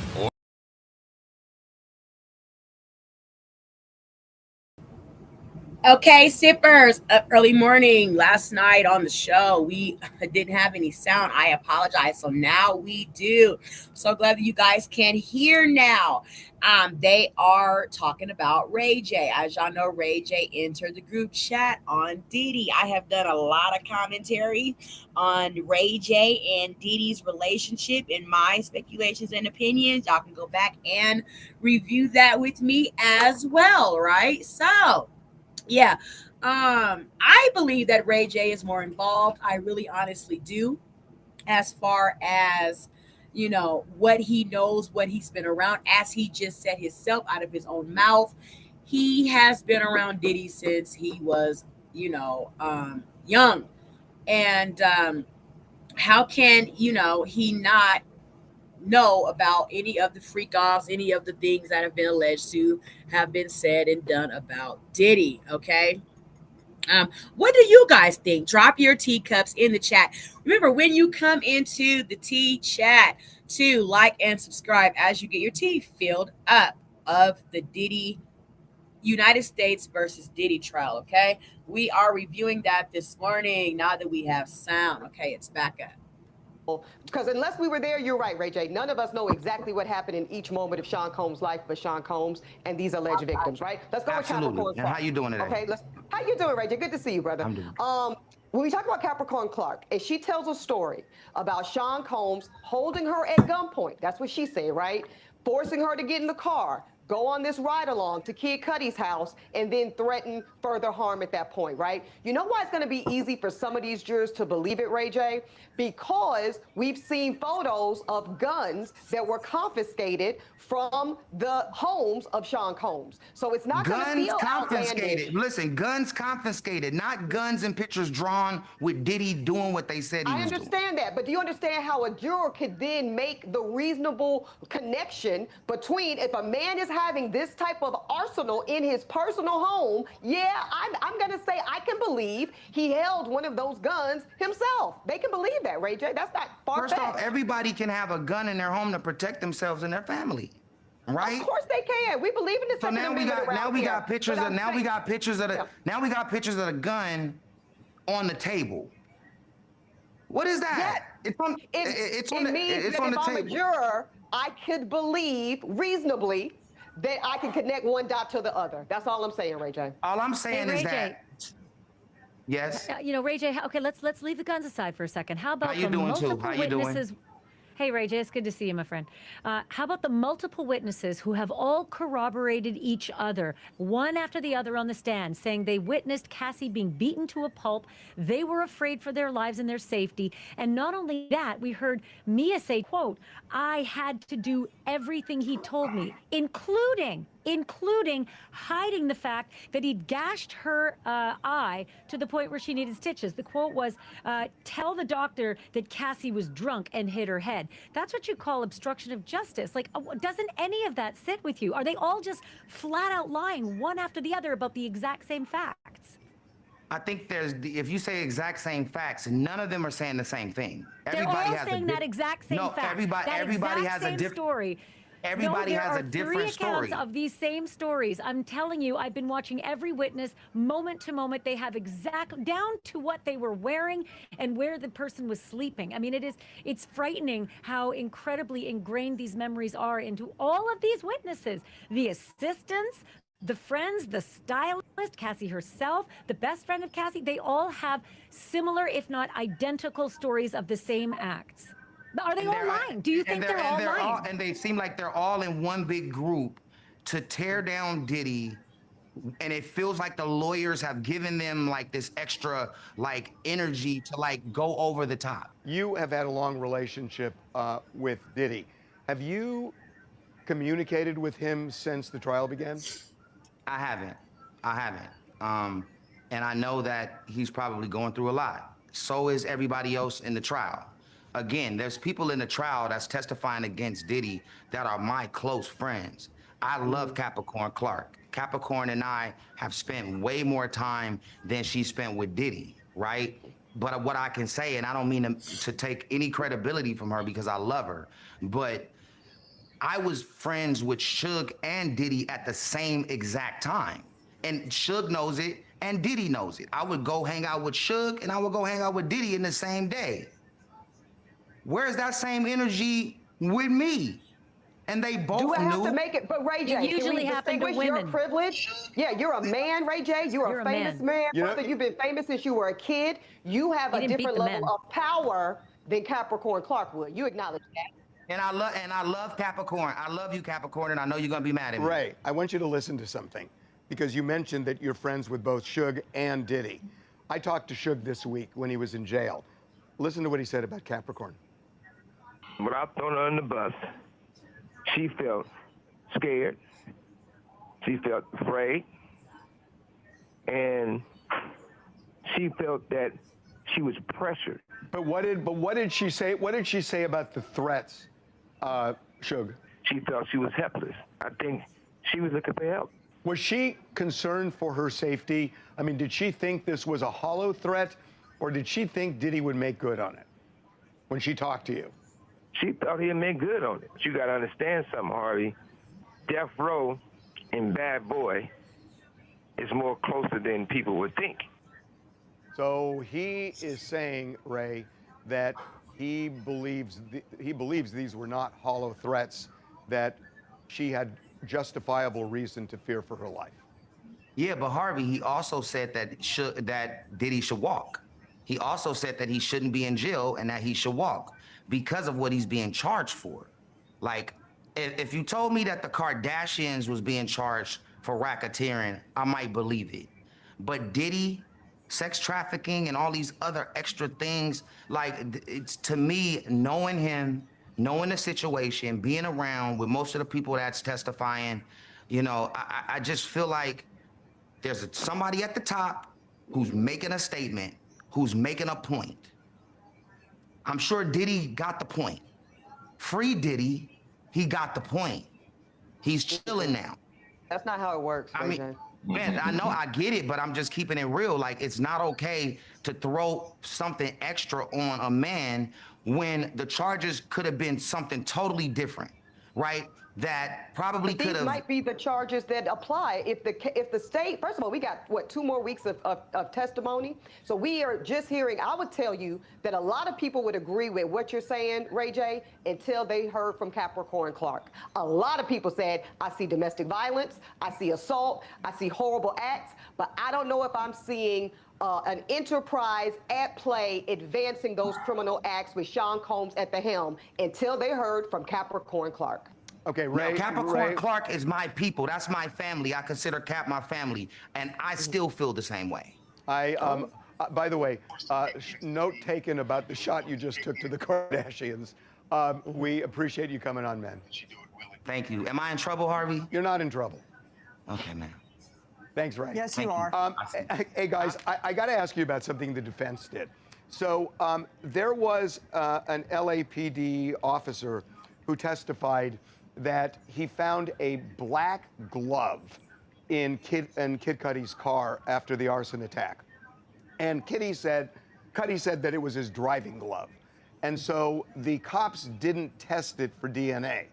Okay, sippers, early morning. Last night on the show, we didn't have any sound. I apologize. So now we do. So glad that you guys can hear now. They are talking about Ray J. As y'all know, Ray J entered the group chat on Diddy. I have done a lot of commentary on Ray J and Diddy's relationship and my speculations and opinions. Y'all can go back and review that with me as well, right? So, yeah, I believe that Ray J is more involved. I really honestly do. As far as what he knows, what he's been around, as he just said himself out of his own mouth, he has been around Diddy since he was young. And how can he not know about any of the freak offs, any of the things that have been alleged to have been said and done about Diddy? Okay. What do you guys think? Drop your teacups in the chat. Remember, when you come into the tea chat, to like and subscribe as you get your tea filled up of the Diddy United States versus Diddy trial. Okay, we are reviewing that this morning. Now that we have sound, okay, it's back up. Because unless we were there, you're right, Ray J. None of us know exactly what happened in each moment of Sean Combs' life, but Sean Combs and these alleged victims, right? Let's go with Capricorn. And how you doing today? Okay, how you doing, Ray J? Good to see you, brother. I'm doing. When we talk about Capricorn Clark, and she tells a story about Sean Combs holding her at gunpoint. That's what she said, right? Forcing her to get in the car, go on this ride along to Kid Cudi's house, and then threaten further harm at that point, right? You know why it's going to be easy for some of these jurors to believe it, Ray J? Because we've seen photos of guns that were confiscated from the homes of Sean Combs. So it's not going to feel confiscated. outlandish. Listen, guns confiscated, not guns and pictures drawn with Diddy doing what they said he was doing. I understand that, but do you understand how a juror could then make the reasonable connection between if a man is having this type of arsenal in his personal home? Yeah, I'm going to say I can believe he held one of those guns himself. They can believe that, Ray J. That's not far-fetched. First off, everybody can have a gun in their home to protect themselves and their family, right? Of course they can. We believe in the Second Amendment. So now we got pictures of the gun on the table. What is that? Yeah. It's on the table. If I'm a juror, I could believe reasonably that I can connect one dot to the other. That's all I'm saying, Ray J. All I'm saying is that. Yes. Ray J. Okay, let's leave the guns aside for a second. How about the multiple witnesses? Hey, Ray J, it's good to see you, my friend. How about the multiple witnesses who have all corroborated each other, one after the other on the stand, saying they witnessed Cassie being beaten to a pulp, they were afraid for their lives and their safety, and not only that, we heard Mia say, quote, "I had to do everything he told me, including hiding the fact that he'd gashed her eye to the point where she needed stitches." The quote was, "Tell the doctor that Cassie was drunk and hit her head." That's what you call obstruction of justice. Like, doesn't any of that sit with you? Are they all just flat out lying one after the other about the exact same facts? I think if you say exact same facts, none of them are saying the same thing. They're all saying that exact same fact. Everybody has a different story. Everybody has a different story. There are 3 accounts of these same stories. I'm telling you, I've been watching every witness moment to moment. They have down to what they were wearing and where the person was sleeping. I mean, it's frightening how incredibly ingrained these memories are into all of these witnesses. The assistants, the friends, the stylist, Cassie herself, the best friend of Cassie, they all have similar, if not identical, stories of the same acts. Are they all lying? Do you think they're all lying? And they seem like they're all in one big group to tear down Diddy. And it feels like the lawyers have given them like this extra like energy to like go over the top. You have had a long relationship with Diddy. Have you communicated with him since the trial began? I haven't. And I know that he's probably going through a lot. So is everybody else in the trial. Again, there's people in the trial that's testifying against Diddy that are my close friends. I love Capricorn Clark. Capricorn and I have spent way more time than she spent with Diddy, right? But what I can say, and I don't mean to take any credibility from her because I love her, but I was friends with Suge and Diddy at the same exact time. And Suge knows it, and Diddy knows it. I would go hang out with Suge, and I would go hang out with Diddy in the same day. Where's that same energy with me? And they both Do I have knew. to make it? But Ray J, It usually happens to women. Your privilege? Yeah, you're a man, Ray J. You're a famous man. Brother, you've been famous since you were a kid. You have a different level of power than Capricorn Clark would. You acknowledge that? And I love Capricorn. I love you, Capricorn, and I know you're gonna be mad at me. Ray, I want you to listen to something. because you mentioned that you're friends with both Suge and Diddy. I talked to Suge this week when he was in jail. Listen to what he said about Capricorn. When I thrown her on the bus, she felt scared. She felt afraid. And she felt that she was pressured. But what did she say? What did she say about the threats, Suge? She felt she was helpless. I think she was looking for help. Was she concerned for her safety? I mean, did she think this was a hollow threat, or did she think Diddy would make good on it when she talked to you? She thought he'd make good on it. But you got to understand something, Harvey. Death Row and Bad Boy is more closer than people would think. So he is saying, Ray, that he believes these were not hollow threats, that she had justifiable reason to fear for her life. Yeah, but Harvey, he also said that Diddy should walk. He also said that he shouldn't be in jail and that he should walk because of what he's being charged for. Like, if you told me that the Kardashians was being charged for racketeering, I might believe it. But Diddy, sex trafficking, and all these other extra things, like, it's, to me, knowing him, knowing the situation, being around with most of the people that's testifying, you know, I just feel like there's somebody at the top who's making a statement, who's making a point. I'm sure Diddy got the point. Free Diddy, he got the point. He's chilling now. That's not how it works, I mean, man, I know, I get it, but I'm just keeping it real. Like, it's not okay to throw something extra on a man when the charges could have been something totally different, right? That probably could have. These might be the charges that apply if the state. First of all, we got what, 2 more weeks of testimony. So we are just hearing. I would tell you that a lot of people would agree with what you're saying, Ray J, until they heard from Capricorn Clark. A lot of people said, I see domestic violence, I see assault, I see horrible acts, but I don't know if I'm seeing an enterprise at play advancing those criminal acts with Sean Combs at the helm until they heard from Capricorn Clark. Okay, Ray. Now, Capricorn Clark is my people. That's my family. I consider Cap my family, and I still feel the same way. By the way, note taken about the shot you just took to the Kardashians. We appreciate you coming on, man. Thank you. Am I in trouble, Harvey? You're not in trouble. Okay, man. Thanks, Ray. Yes, you are. Hey, guys, I got to ask you about something the defense did. So there was an LAPD officer who testified that he found a black glove in Kid Cudi's car after the arson attack. And Cuddy said that it was his driving glove. And so the cops didn't test it for DNA.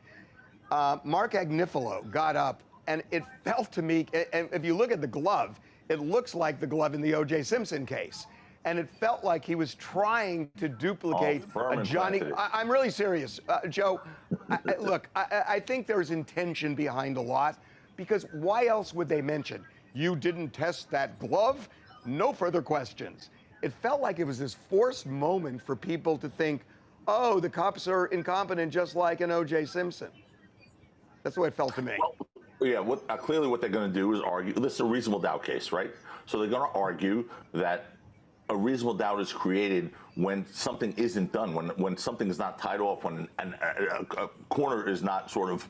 Mark Agnifilo got up, and it felt to me, and if you look at the glove, it looks like the glove in the O.J. Simpson case. And it felt like he was trying to duplicate a Johnny. I'm really serious, Joe. Look, I think there's intention behind a lot, because why else would they mention you didn't test that glove? No further questions. It felt like it was this forced moment for people to think, oh, the cops are incompetent, just like in O.J. Simpson. That's the way it felt to me. Yeah, clearly what they're going to do is argue. This is a reasonable doubt case, right? So they're going to argue that a reasonable doubt is created when something isn't done, when something is not tied off, when a corner is not sort of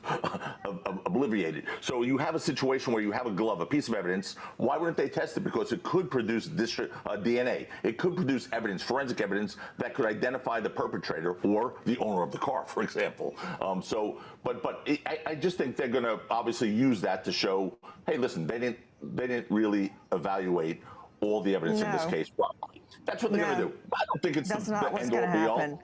obliviated. So you have a situation where you have a glove, a piece of evidence. Why wouldn't they test it? Because it could produce DNA. It could produce evidence, forensic evidence, that could identify the perpetrator or the owner of the car, for example. I just think they're going to obviously use that to show, hey, listen, they didn't really evaluate all the evidence in this case properly. That's what they're going to do. I don't think it's That's not what's going to happen.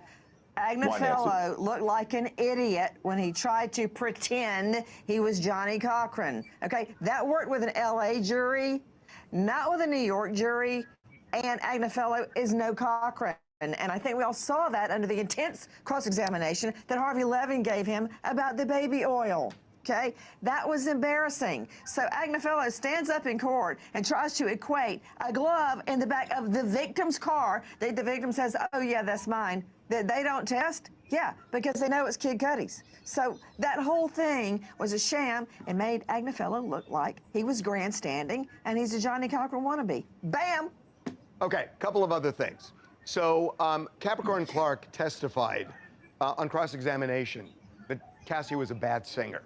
Agnifilo looked like an idiot when he tried to pretend he was Johnny Cochran. Okay, that worked with an LA jury, not with a New York jury, and Agnifilo is no Cochran. And I think we all saw that under the intense cross-examination that Harvey Levin gave him about the baby oil. Okay, that was embarrassing. So Agnifilo stands up in court and tries to equate a glove in the back of the victim's car. The victim says, oh, yeah, that's mine. that they don't test? Yeah, because they know it's Kid Cudi's. So that whole thing was a sham and made Agnifilo look like he was grandstanding and he's a Johnny Cochran wannabe. Bam! Okay, couple of other things. So Capricorn Clark testified on cross-examination that Cassie was a bad singer.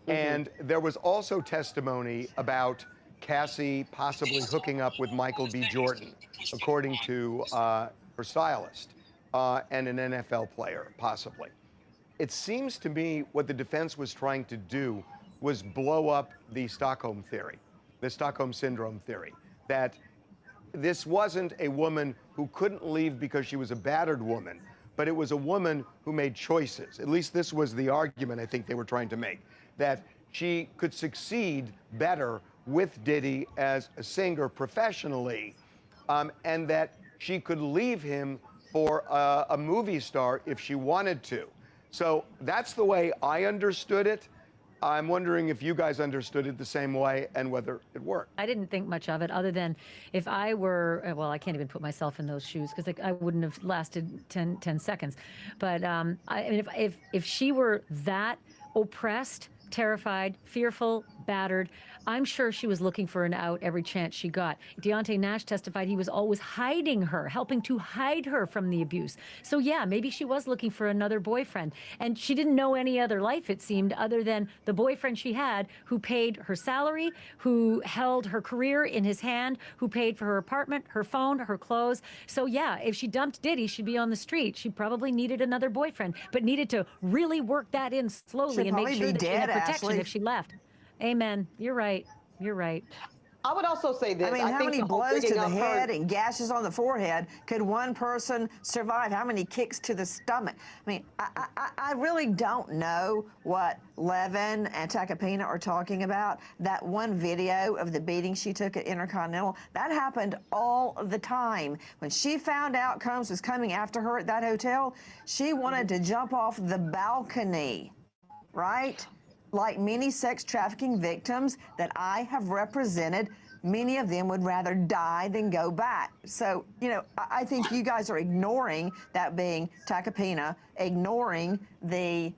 And there was also testimony about Cassie possibly hooking up with Michael B. Jordan, according to her stylist, and an NFL player, possibly. It seems to me what the defense was trying to do was blow up the Stockholm theory, the Stockholm Syndrome theory, that this wasn't a woman who couldn't leave because she was a battered woman, but it was a woman who made choices. At least this was the argument I think they were trying to make, that she could succeed better with Diddy as a singer professionally, and that she could leave him for a movie star if she wanted to. So that's the way I understood it. I'm wondering if you guys understood it the same way and whether it worked. I didn't think much of it other than if I were, well, I can't even put myself in those shoes because I wouldn't have lasted 10 seconds. But I mean, if she were that oppressed, terrified, fearful, battered, I'm sure she was looking for an out every chance she got. Deontay Nash testified he was always hiding her, helping to hide her from the abuse. So yeah, maybe she was looking for another boyfriend. And she didn't know any other life, it seemed, other than the boyfriend she had who paid her salary, who held her career in his hand, who paid for her apartment, her phone, her clothes. So yeah, if she dumped Diddy, she'd be on the street. She probably needed another boyfriend, but needed to really work that in slowly and make sure that she had protection if she left. Amen. You're right. You're right. I would also say this. I mean, how think many the whole blows to bringing the up head her- and gashes on the forehead could one person survive? How many kicks to the stomach? I mean, I really don't know what Levin and Tacopina are talking about. That one video of the beating she took at Intercontinental, that happened all the time. When she found out Combs was coming after her at that hotel, she wanted to jump off the balcony, right? Like many sex trafficking victims that I have represented, many of them would rather die than go back. So, you know, I think you guys are ignoring, that being Tacopina, ignoring the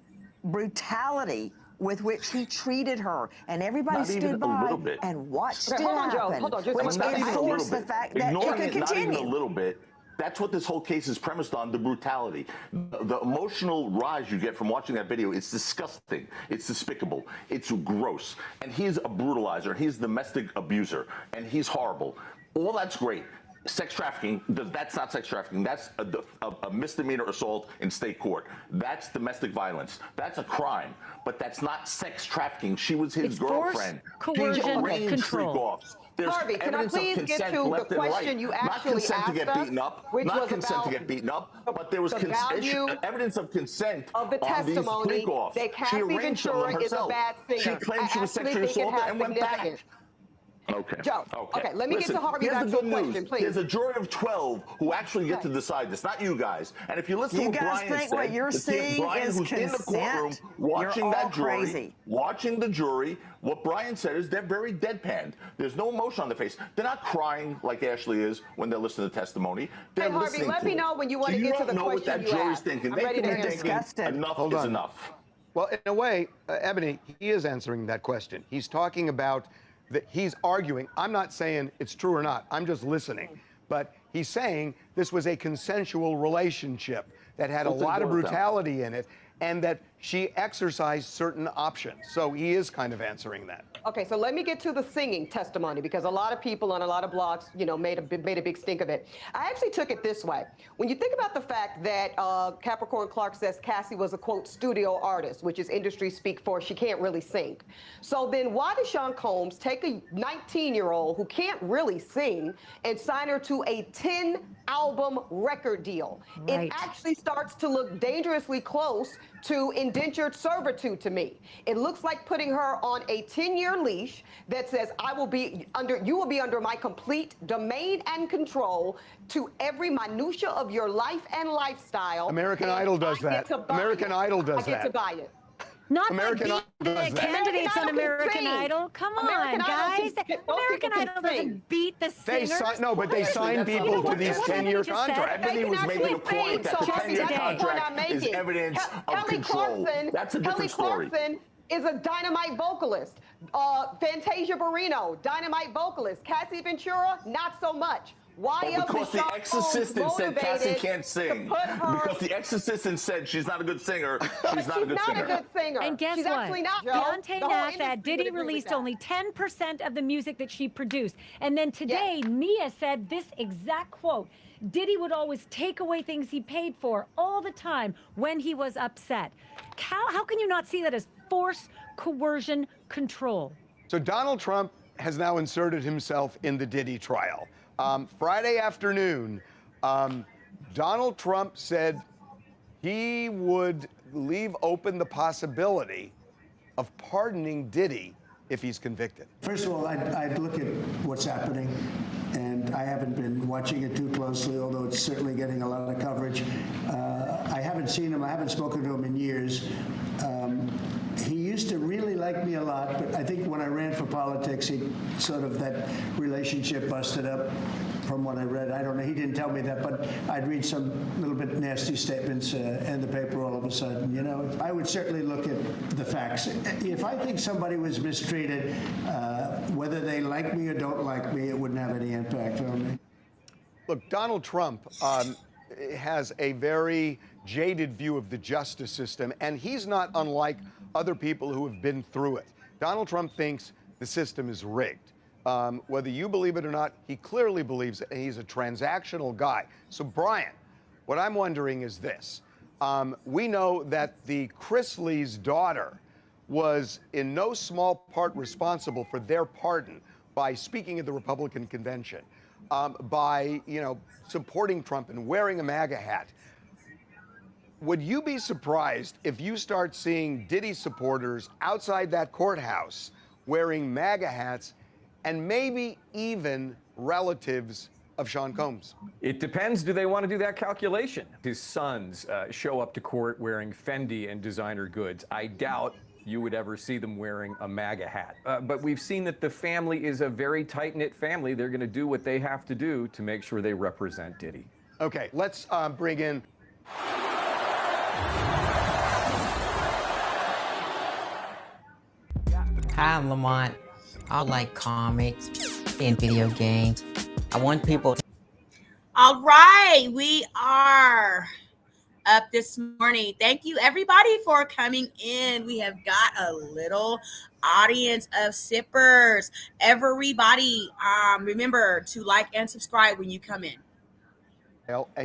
brutality with which he treated her. And everybody stood by and watched it hold on, Joe. happen, Hold on, just which not even a little enforced the bit. fact that it Ignoring could it, not even continue. a little bit. That's what this whole case is premised on, the brutality. The emotional rise you get from watching that video is disgusting. It's despicable. It's gross. And he's a brutalizer. He's a domestic abuser. And he's horrible. All that's great. Sex trafficking, that's not sex trafficking. That's a misdemeanor assault in state court. That's domestic violence. That's a crime. But that's not sex trafficking. She was his girlfriend. Force, coercion, he control. freak-offs. There's Harvey, can I evidence of please get consent to the left and right. question you Not actually consent to get asked us, beaten up. which Not was consent to about get beaten up. But there was the value evidence of consent of the on these testimony freak-offs. that She Cassie arranged them Ventura is a herself. bad singer. She claimed she was I actually sexually think it assaulted has and went back. significance. Okay. Joe, okay, let me get to Harvey's here's the actual good question, news. please. There's a jury of 12 who actually get to decide this, not you guys. And if you listen to You what guys Brian think said, what you're seeing Brian, is who's in the courtroom consent? watching You're all that jury, crazy. watching the jury, what Brian said is they're very deadpanned. There's no emotion on their face. They're not crying like Ashley is when they're listening to testimony. They're Hey, Harvey, listening let to me it. know when you want So to get to don't the know what question that you jury's asked. thinking. I'm They ready could to be answer. thinking Disgusted. enough Hold is on. enough. Well, in a way, Ebony, he is answering that question. He's talking about that he's arguing. I'm not saying it's true or not. I'm just listening. But he's saying this was a consensual relationship that had a lot of brutality in it and that she exercised certain options. So he is kind of answering that. Okay, so let me get to the singing testimony because a lot of people on a lot of blogs, you know, made a big stink of it. I actually took it this way. When you think about the fact that Capricorn Clark says Cassie was a, quote, studio artist, which is industry speak for she can't really sing. So then why does Sean Combs take a 19-year-old who can't really sing and sign her to a 10-album record deal? Right. It actually starts to look dangerously close to indentured servitude to me. It looks like putting her on a 10-year leash that says you will be under my complete domain and control to every minutia of your life and lifestyle. American Idol does that. American Idol does that. I get to buy it. Not American like the Idol does that. candidates on American sing. Idol. Come American on, Idol guys. can- those American people can Idol sing. doesn't beat the They singers. no, but they sign people to these 10-year contracts. Ebony was making a point that the 10-year contract is evidence of control. That's a different story. Kelly Clarkson is a dynamite vocalist. Fantasia Barrino, dynamite vocalist. Cassie Ventura, not so much. Why else Because is the Sean ex-assistant Combs said Cassie motivated can't sing. Because the ex-assistant said she's not a good singer. She's not a good singer. She's not a good singer. And guess She's what? actually not, Joe. Deontay The whole Nash, industry that Diddy would agree with released that. only 10% of the music that she produced. And then today, Mia said this exact quote. Diddy would always take away things he paid for all the time when he was upset. How can you not see that as force, coercion, control? So Donald Trump has now inserted himself in the Diddy trial. Friday afternoon, Donald Trump said he would leave open the possibility of pardoning Diddy if he's convicted. First of all, I'd look at what's happening, and I haven't been watching it too closely, although it's certainly getting a lot of coverage. I haven't seen him. I haven't spoken to him in years. He used to really like me a lot, but I think when I ran for politics, he sort of, that relationship busted up from what I read. I don't know. He didn't tell me that, but I'd read some little bit nasty statements in the paper all of a sudden. You know, I would certainly look at the facts. If I think somebody was mistreated, whether they like me or don't like me, it wouldn't have any impact on me. Look, Donald Trump has a very jaded view of the justice system, and he's not unlike other people who have been through it. Donald Trump thinks the system is rigged. Whether you believe it or not, he clearly believes it, and he's a transactional guy. So, Brian, what I'm wondering is this. We know that the Chrisley's daughter was in no small part responsible for their pardon by speaking at the Republican convention, by, supporting Trump and wearing a MAGA hat. Would you be surprised if you start seeing Diddy supporters outside that courthouse wearing MAGA hats and maybe even relatives of Sean Combs? It depends. Do they want to do that calculation? His sons show up to court wearing Fendi and designer goods. I doubt you would ever see them wearing a MAGA hat. But we've seen that the family is a very tight-knit family. They're going to do what they have to do to make sure they represent Diddy. Okay, let's bring in... Hi, I'm Lamont. I like comics and video games. I want people to... All right, we are up this morning. Thank you, everybody, for coming in. We have got a little audience of sippers. Everybody, remember to like and subscribe when you come in.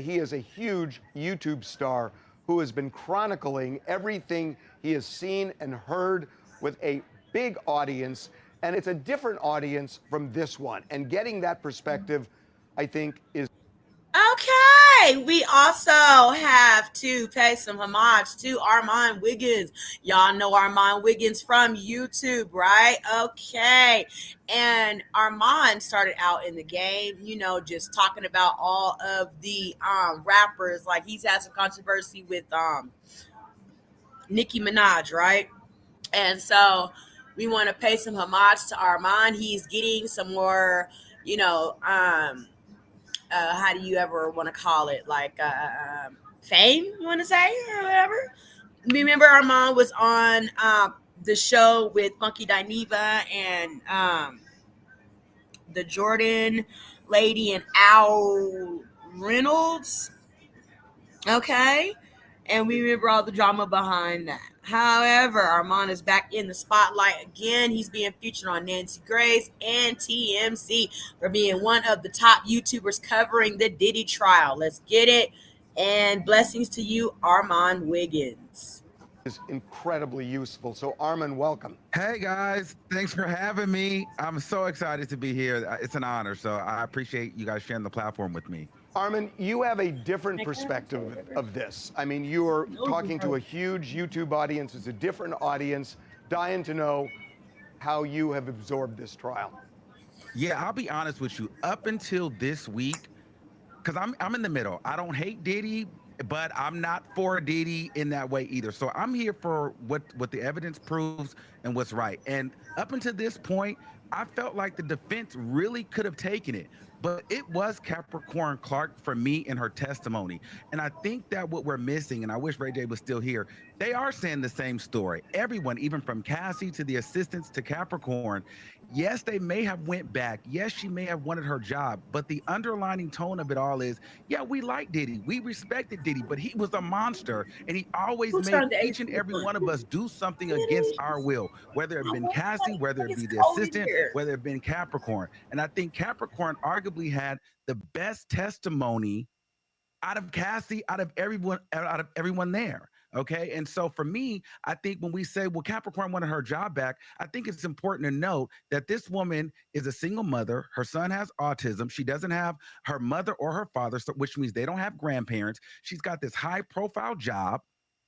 He is a huge YouTube star who has been chronicling everything he has seen and heard with a big audience, and it's a different audience from this one. And getting that perspective, I think, is... Okay, we also have to pay some homage to Armand Wiggins. Y'all know Armand Wiggins from YouTube, right? Okay, and Armand started out in the game, just talking about all of the rappers. Like, he's had some controversy with Nicki Minaj, right? And so we want to pay some homage to Armand. He's getting some more, how do you ever want to call it? Like fame, you want to say, or whatever? Remember, Armand was on the show with Funky Dineva and the Jordan lady and Al Reynolds. Okay. And we remember all the drama behind that. However, Armand is back in the spotlight again. He's being featured on Nancy Grace and TMZ for being one of the top YouTubers covering the Diddy trial. Let's get it. And blessings to you, Armand Wiggins. Is incredibly useful. So, Armand, welcome. Hey, guys. Thanks for having me. I'm so excited to be here. It's an honor. So I appreciate you guys sharing the platform with me. Armand, you have a different perspective of this. I mean, you are talking to a huge YouTube audience. It's a different audience. Dying to know how you have absorbed this trial. Yeah, I'll be honest with you. Up until this week, because I'm in the middle. I don't hate Diddy, but I'm not for Diddy in that way either. So I'm here for what the evidence proves and what's right. And up until this point, I felt like the defense really could have taken it, but it was Capricorn Clark for me in her testimony. And I think that what we're missing, and I wish Ray J was still here, they are saying the same story. Everyone, even from Cassie to the assistants to Capricorn, yes, they may have went back. Yes, she may have wanted her job, but the underlining tone of it all is, yeah, we like Diddy. We respected Diddy, but he was a monster. And he always Who made turned the each and AC every on? one of us do something against our will, whether it been Cassie, whether it It's be the cold in assistant, here. whether it been Capricorn. And I think Capricorn arguably had the best testimony out of Cassie, out of everyone there. Okay. And so for me, I think when we say, well, Capricorn wanted her job back, I think it's important to note that this woman is a single mother. Her son has autism. She doesn't have her mother or her father, so, which means they don't have grandparents. She's got this high profile job.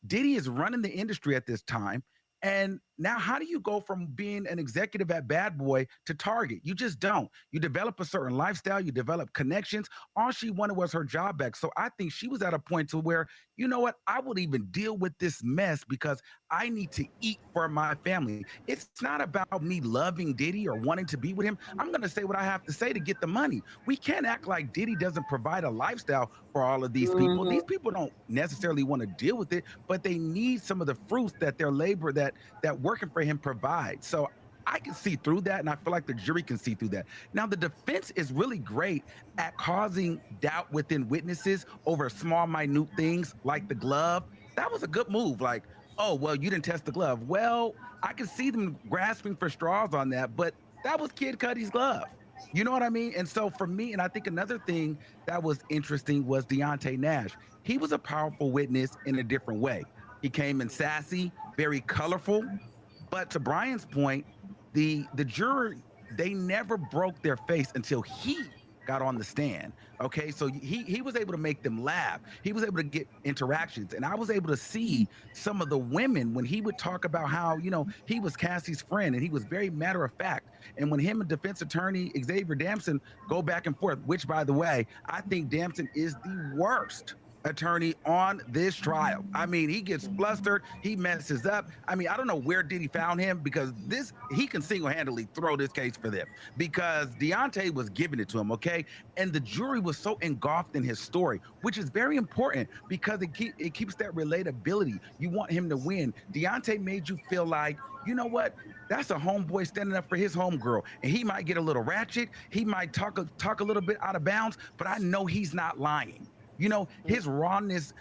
Diddy is running the industry at this time. And now, how do you go from being an executive at Bad Boy to Target? You just don't. You develop a certain lifestyle, you develop connections. All she wanted was her job back. So I think she was at a point to where, you know what, I will even deal with this mess because I need to eat for my family. It's not about me loving Diddy or wanting to be with him. I'm going to say what I have to say to get the money. We can't act like Diddy doesn't provide a lifestyle for all of these people. These people don't necessarily want to deal with it, but they need some of the fruits that their labor, that working for him provides. So I can see through that, and I feel like the jury can see through that. Now, the defense is really great at causing doubt within witnesses over small, minute things like the glove. That was a good move. Like, oh, well, you didn't test the glove. Well, I can see them grasping for straws on that, but that was Kid Cudi's glove. You know what I mean? And so for me, and I think another thing that was interesting was Deontay Nash. He was a powerful witness in a different way. He came in sassy, very colorful. But to Brian's point, the jury, they never broke their face until he got on the stand. Okay, so he was able to make them laugh. He was able to get interactions, and I was able to see some of the women when he would talk about how, you know, he was Cassie's friend and he was very matter of fact. And when him and defense attorney Xavier Damson go back and forth, which by the way, I think Damson is the worst attorney on this trial. I mean, he gets flustered, he messes up. I mean, I don't know where Diddy found him, because he can single-handedly throw this case for them, because Deontay was giving it to him, okay? And the jury was so engulfed in his story, which is very important because it keeps that relatability. You want him to win. Deontay made you feel like, you know what? That's a homeboy standing up for his homegirl, and he might get a little ratchet. He might talk a little bit out of bounds, but I know he's not lying. You know, his rawness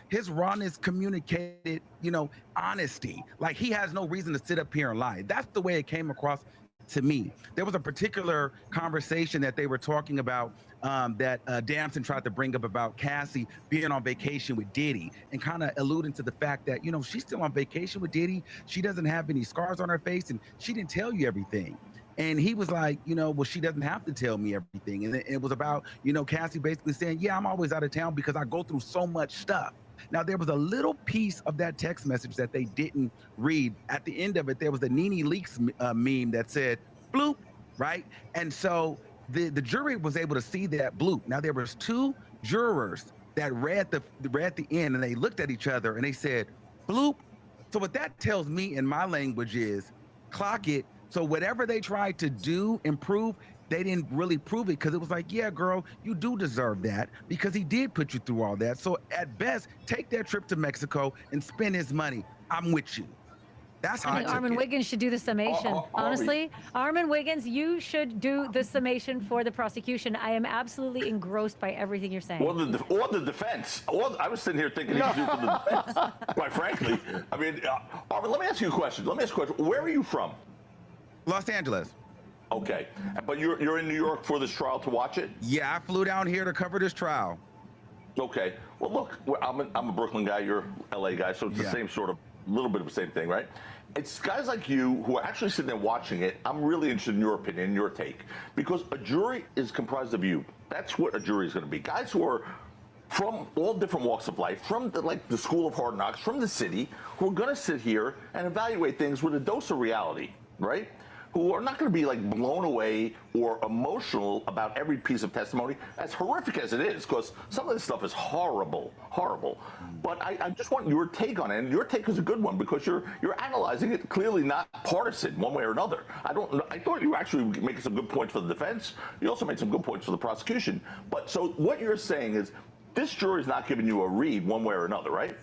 communicated, you know, honesty. Like, he has no reason to sit up here and lie. That's the way it came across to me. There was a particular conversation that they were talking about that Damson tried to bring up about Cassie being on vacation with Diddy, and kind of alluding to the fact that, you know, she's still on vacation with Diddy. She doesn't have any scars on her face, and she didn't tell you everything. And he was like, you know, well, she doesn't have to tell me everything. And it was about, you know, Cassie basically saying, yeah, I'm always out of town because I go through so much stuff. Now, there was a little piece of that text message that they didn't read. At the end of it, there was a Nene Leakes meme that said, bloop, right? And so the jury was able to see that bloop. Now, there was two jurors that read the end, and they looked at each other and they said, bloop. So what that tells me in my language is, clock it. So whatever they tried to do, improve, they didn't really prove it, because it was like, yeah, girl, you do deserve that because he did put you through all that. So at best, take that trip to Mexico and spend his money. I'm with you. That's how I think Armin Wiggins should do the summation. Honestly, Armin Wiggins, you should do the summation for the prosecution. I am absolutely engrossed by everything you're saying. Or the defense. I was sitting here thinking he should do for the defense, quite frankly. I mean, Armin, let me ask you a question. Where are you from? Los Angeles. Okay, but you're in New York for this trial to watch it? Yeah, I flew down here to cover this trial. Okay, well, look, I'm a Brooklyn guy, you're a LA guy, so it's the same sort of, little bit of the same thing, right? It's guys like you who are actually sitting there watching it. I'm really interested in your opinion, your take, because a jury is comprised of you. That's what a jury is going to be. Guys who are from all different walks of life, from the school of hard knocks, from the city, who are going to sit here and evaluate things with a dose of reality, right? who are not going to be like blown away or emotional about every piece of testimony, as horrific as it is, because some of this stuff is horrible, horrible. But I just want your take on it, and your take is a good one because you're analyzing it clearly not partisan one way or another. I thought you were actually making some good points for the defense. You also made some good points for the prosecution. But so what you're saying is this jury's not giving you a read one way or another, right?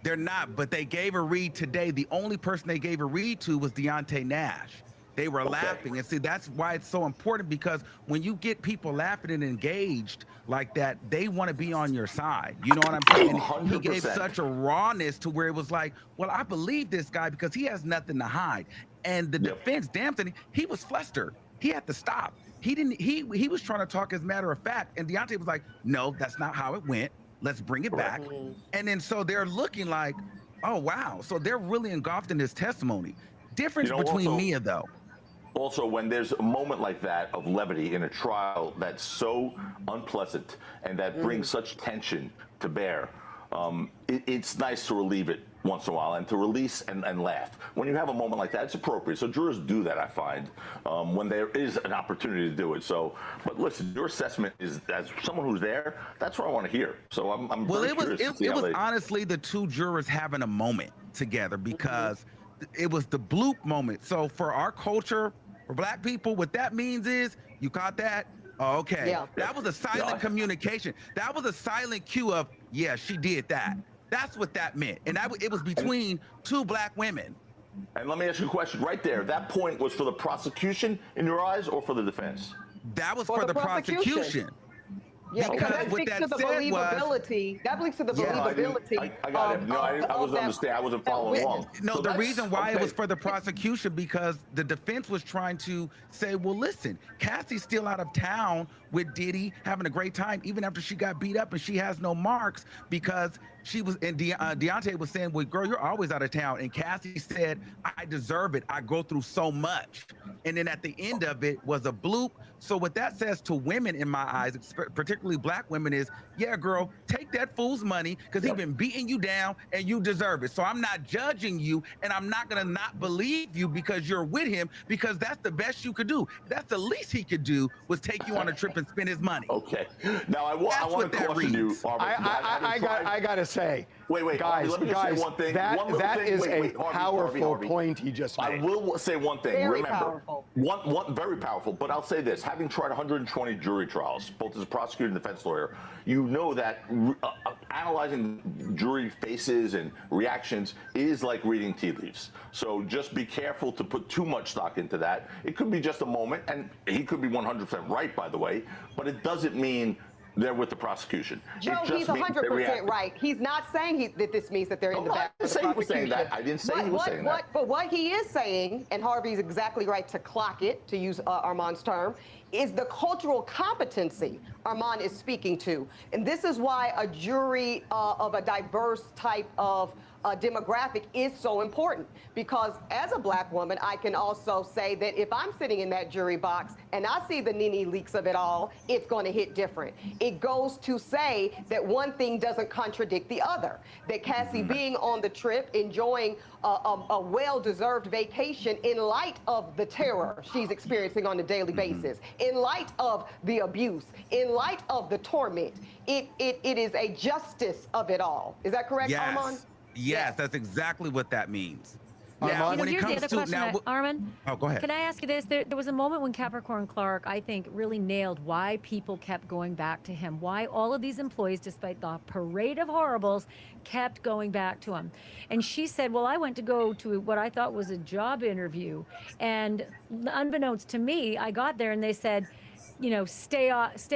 They're not, but they gave a read today. The only person they gave a read to was Deontay Nash. They were laughing. And see, that's why it's so important, because when you get people laughing and engaged like that, they want to be on your side. You know what I'm saying? And 100%. he gave such a rawness to where it was like, well, I believe this guy because he has nothing to hide. And the defense, Damson, he was flustered. He had to stop. He didn't. He was trying to talk as a matter of fact. And Deontay was like, no, that's not how it went. Let's bring it back. And then so they're looking like, oh, wow. So they're really engulfed in this testimony. Difference between Mia, though. Also, when there's a moment like that of levity in a trial that's so unpleasant and that brings such tension to bear, it's nice to relieve it once in a while and to release and laugh. When you have a moment like that, it's appropriate. So jurors do that, I find, when there is an opportunity to do it. So, but listen, your assessment is, as someone who's there, that's what I want to hear. So I'm well, very it was curious to see how they... honestly the two jurors having a moment together, because it was the bloop moment. So for our culture, for Black people, what that means is, you caught that? Oh, okay. Yeah. That was a silent communication. That was a silent cue of, yeah, she did that. That's what that meant. And it was between two Black women. And let me ask you a question right there. That point was for the prosecution in your eyes or for the defense? That was for the prosecution. Yeah, because that speaks to the believability. That speaks to the believability. I got it. No, I wasn't understanding. I wasn't following along. No, so the reason why it was for the prosecution, because the defense was trying to say, well, listen, Cassie's still out of town with Diddy, having a great time, even after she got beat up and she has no marks, because she was, and Deontay was saying, well, girl, you're always out of town. And Cassie said, I deserve it. I go through so much. And then at the end of it was a bloop. So what that says to women in my eyes, particularly Black women, is, yeah, girl, take that fool's money because he's been beating you down and you deserve it. So I'm not judging you, and I'm not going to not believe you because you're with him, because that's the best you could do. That's the least he could do, was take you on a trip and spend his money. Okay. Now I want to caution you. I got to say, wait, guys, let me just say one thing. That is a powerful point he just made. I will say one thing. Very Remember, powerful. One very powerful. But I'll say this: having tried 120 jury trials, both as a prosecutor and defense lawyer, you know that analyzing jury faces and reactions is like reading tea leaves. So just be careful to put too much stock into that. It could be just a moment, and he could be 100% right, by the way. But it doesn't mean they're with the prosecution. Joe, he's 100% right. He's not saying that this means that they're in the back of the prosecution. I didn't say he was saying that. But what he is saying, and Harvey's exactly right to clock it, to use Armand's term, is the cultural competency Armand is speaking to. And this is why a jury of a diverse type of demographic is so important, because as a Black woman, I can also say that if I'm sitting in that jury box and I see the Nene leaks of it all, it's going to hit different. It goes to say that one thing doesn't contradict the other, that Cassie being on the trip, enjoying a well-deserved vacation in light of the terror she's experiencing on a daily basis, in light of the abuse, in light of the torment, it is a justice of it all. Is that correct, Armand? Yes, that's exactly what that means. Now, when it comes to Armin, oh, go ahead. Can I ask you this? There was a moment when Capricorn Clark, I think, really nailed why people kept going back to him, why all of these employees, despite the parade of horribles, kept going back to him. And she said, well, I went to go to what I thought was a job interview, and unbeknownst to me, I got there and they said, you know, stay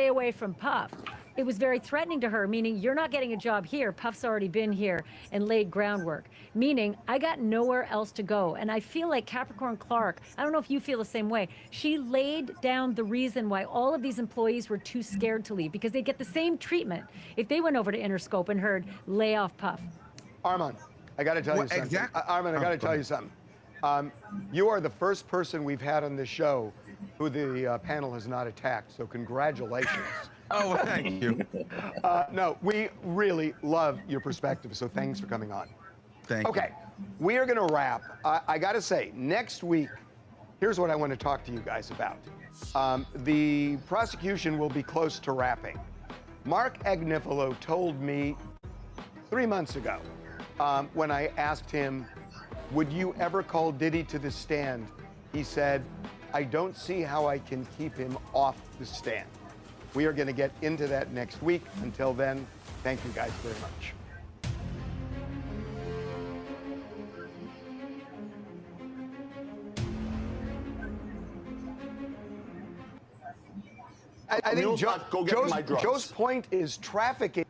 away from Puff. It was very threatening to her, meaning you're not getting a job here. Puff's already been here and laid groundwork, meaning I got nowhere else to go. And I feel like Capricorn Clark, I don't know if you feel the same way, she laid down the reason why all of these employees were too scared to leave, because they get the same treatment if they went over to Interscope and heard lay off Puff. Armand, I got to tell you something. Exactly. Armand, I got to tell you something. You are the first person we've had on this show who the panel has not attacked, so congratulations. Oh, thank you. No, we really love your perspective, so thanks for coming on. Thank you. Okay, we are going to wrap. I got to say, next week, Here's what I want to talk to you guys about. The prosecution will be close to wrapping. Mark Agnifilo told me 3 months ago when I asked him, would you ever call Diddy to the stand? He said, I don't see how I can keep him off the stand. We are going to get into that next week. Until then, thank you guys very much. I think Joe's point is trafficking.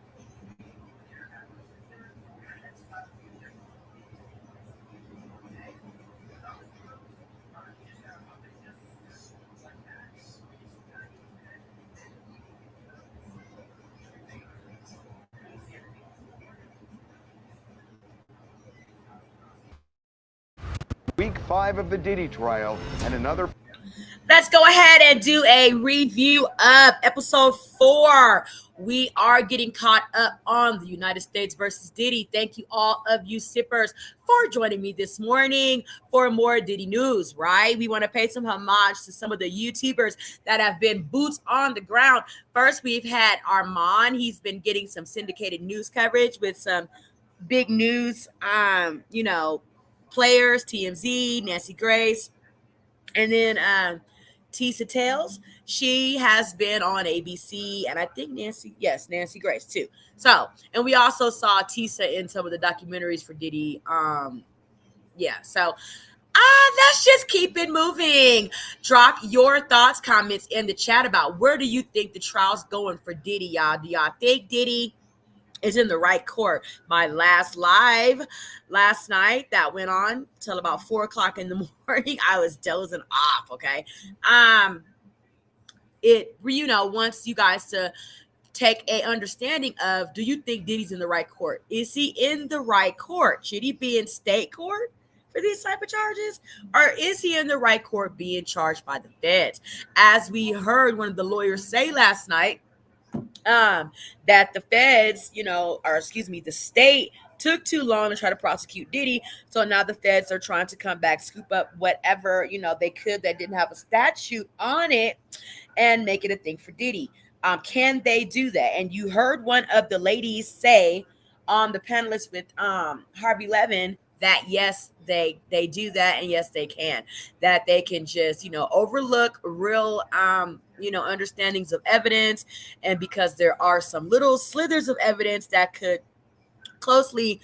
Week 5 of the Diddy trial and another. Let's go ahead and do a review of episode 4. We are getting caught up on the United States versus Diddy. Thank you all of you sippers for joining me this morning for more Diddy news, right? We want to pay some homage to some of the YouTubers that have been boots on the ground. First, we've had Armand. He's been getting some syndicated news coverage with some big news, players, TMZ, Nancy Grace, and then Tisa Tales. She has been on ABC, and I think Nancy Grace too. So, and we also saw Tisa in some of the documentaries for Diddy. So let's just keep it moving. Drop your thoughts, comments in the chat about where do you think the trial's going for Diddy, y'all? Do y'all think Diddy is in the right court? My last live last night that went on till about 4 o'clock in the morning, I was dozing off. Okay. It wants you guys to take a understanding of, do you think Diddy's in the right court? Is he in the right court? Should he be in state court for these type of charges? Or is he in the right court being charged by the feds? As we heard one of the lawyers say last night, that the feds, the state took too long to try to prosecute Diddy. So now the feds are trying to come back, scoop up whatever, they could that didn't have a statute on it and make it a thing for Diddy. Can they do that? And you heard one of the ladies say on the panelists with Harvey Levin that yes, they do that, and yes, they can. That they can just, overlook real understandings of evidence, and because there are some little slithers of evidence that could closely,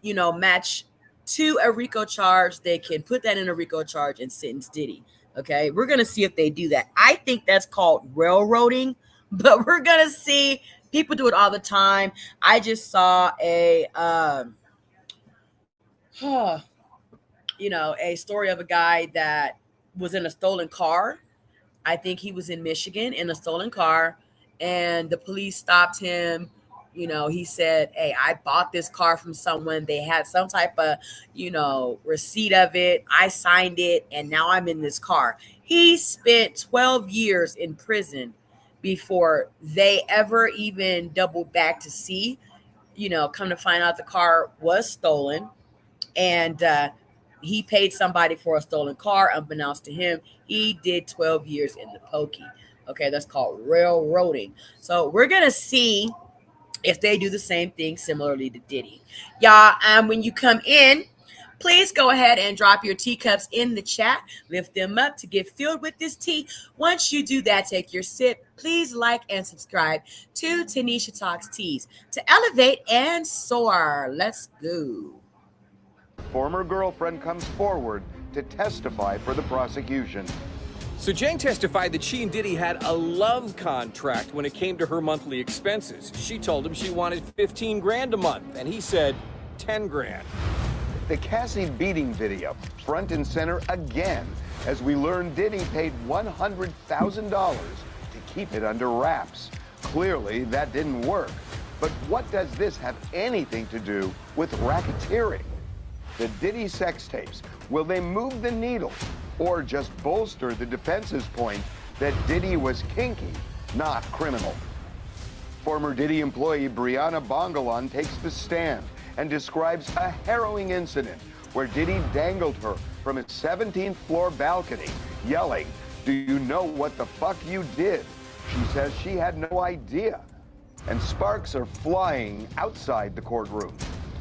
match to a RICO charge, they can put that in a RICO charge and sentence Diddy. Okay, we're gonna see if they do that. I think that's called railroading, but we're gonna see. People do it all the time. I just saw a story of a guy that was in a stolen car. I think he was in Michigan in a stolen car, and the police stopped him. He said, hey, I bought this car from someone. They had some type of, receipt of it. I signed it, and now I'm in this car. He spent 12 years in prison before they ever even doubled back to see, come to find out the car was stolen. And he paid somebody for a stolen car, unbeknownst to him. He did 12 years in the pokey. Okay, that's called railroading. So we're going to see if they do the same thing similarly to Diddy. Y'all, when you come in, please go ahead and drop your teacups in the chat. Lift them up to get filled with this tea. Once you do that, take your sip. Please like and subscribe to Tanisha Talks Teas to elevate and soar. Let's go. Former girlfriend comes forward to testify for the prosecution. So Jane testified that she and Diddy had a love contract when it came to her monthly expenses. She told him she wanted 15 grand a month, and he said 10 grand. The Cassie beating video, front and center again, as we learn Diddy paid $100,000 to keep it under wraps. Clearly, that didn't work. But what does this have anything to do with racketeering? The Diddy sex tapes, will they move the needle or just bolster the defense's point that Diddy was kinky, not criminal? Former Diddy employee Brianna Bongalon takes the stand and describes a harrowing incident where Diddy dangled her from a 17th floor balcony yelling, "Do you know what the fuck you did?" She says she had no idea. And sparks are flying outside the courtroom.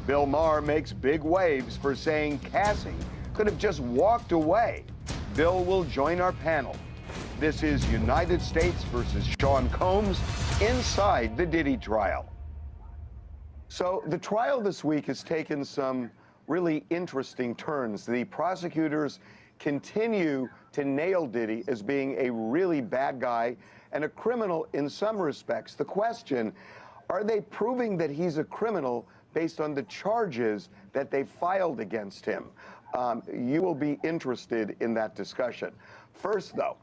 Bill Maher makes big waves for saying Cassie could have just walked away. Bill will join our panel. This is United States versus Sean Combs inside the Diddy trial. So the trial this week has taken some really interesting turns. The prosecutors continue to nail Diddy as being a really bad guy and a criminal in some respects. The question, are they proving that he's a criminal based on the charges that they filed against him? You will be interested in that discussion. First, though,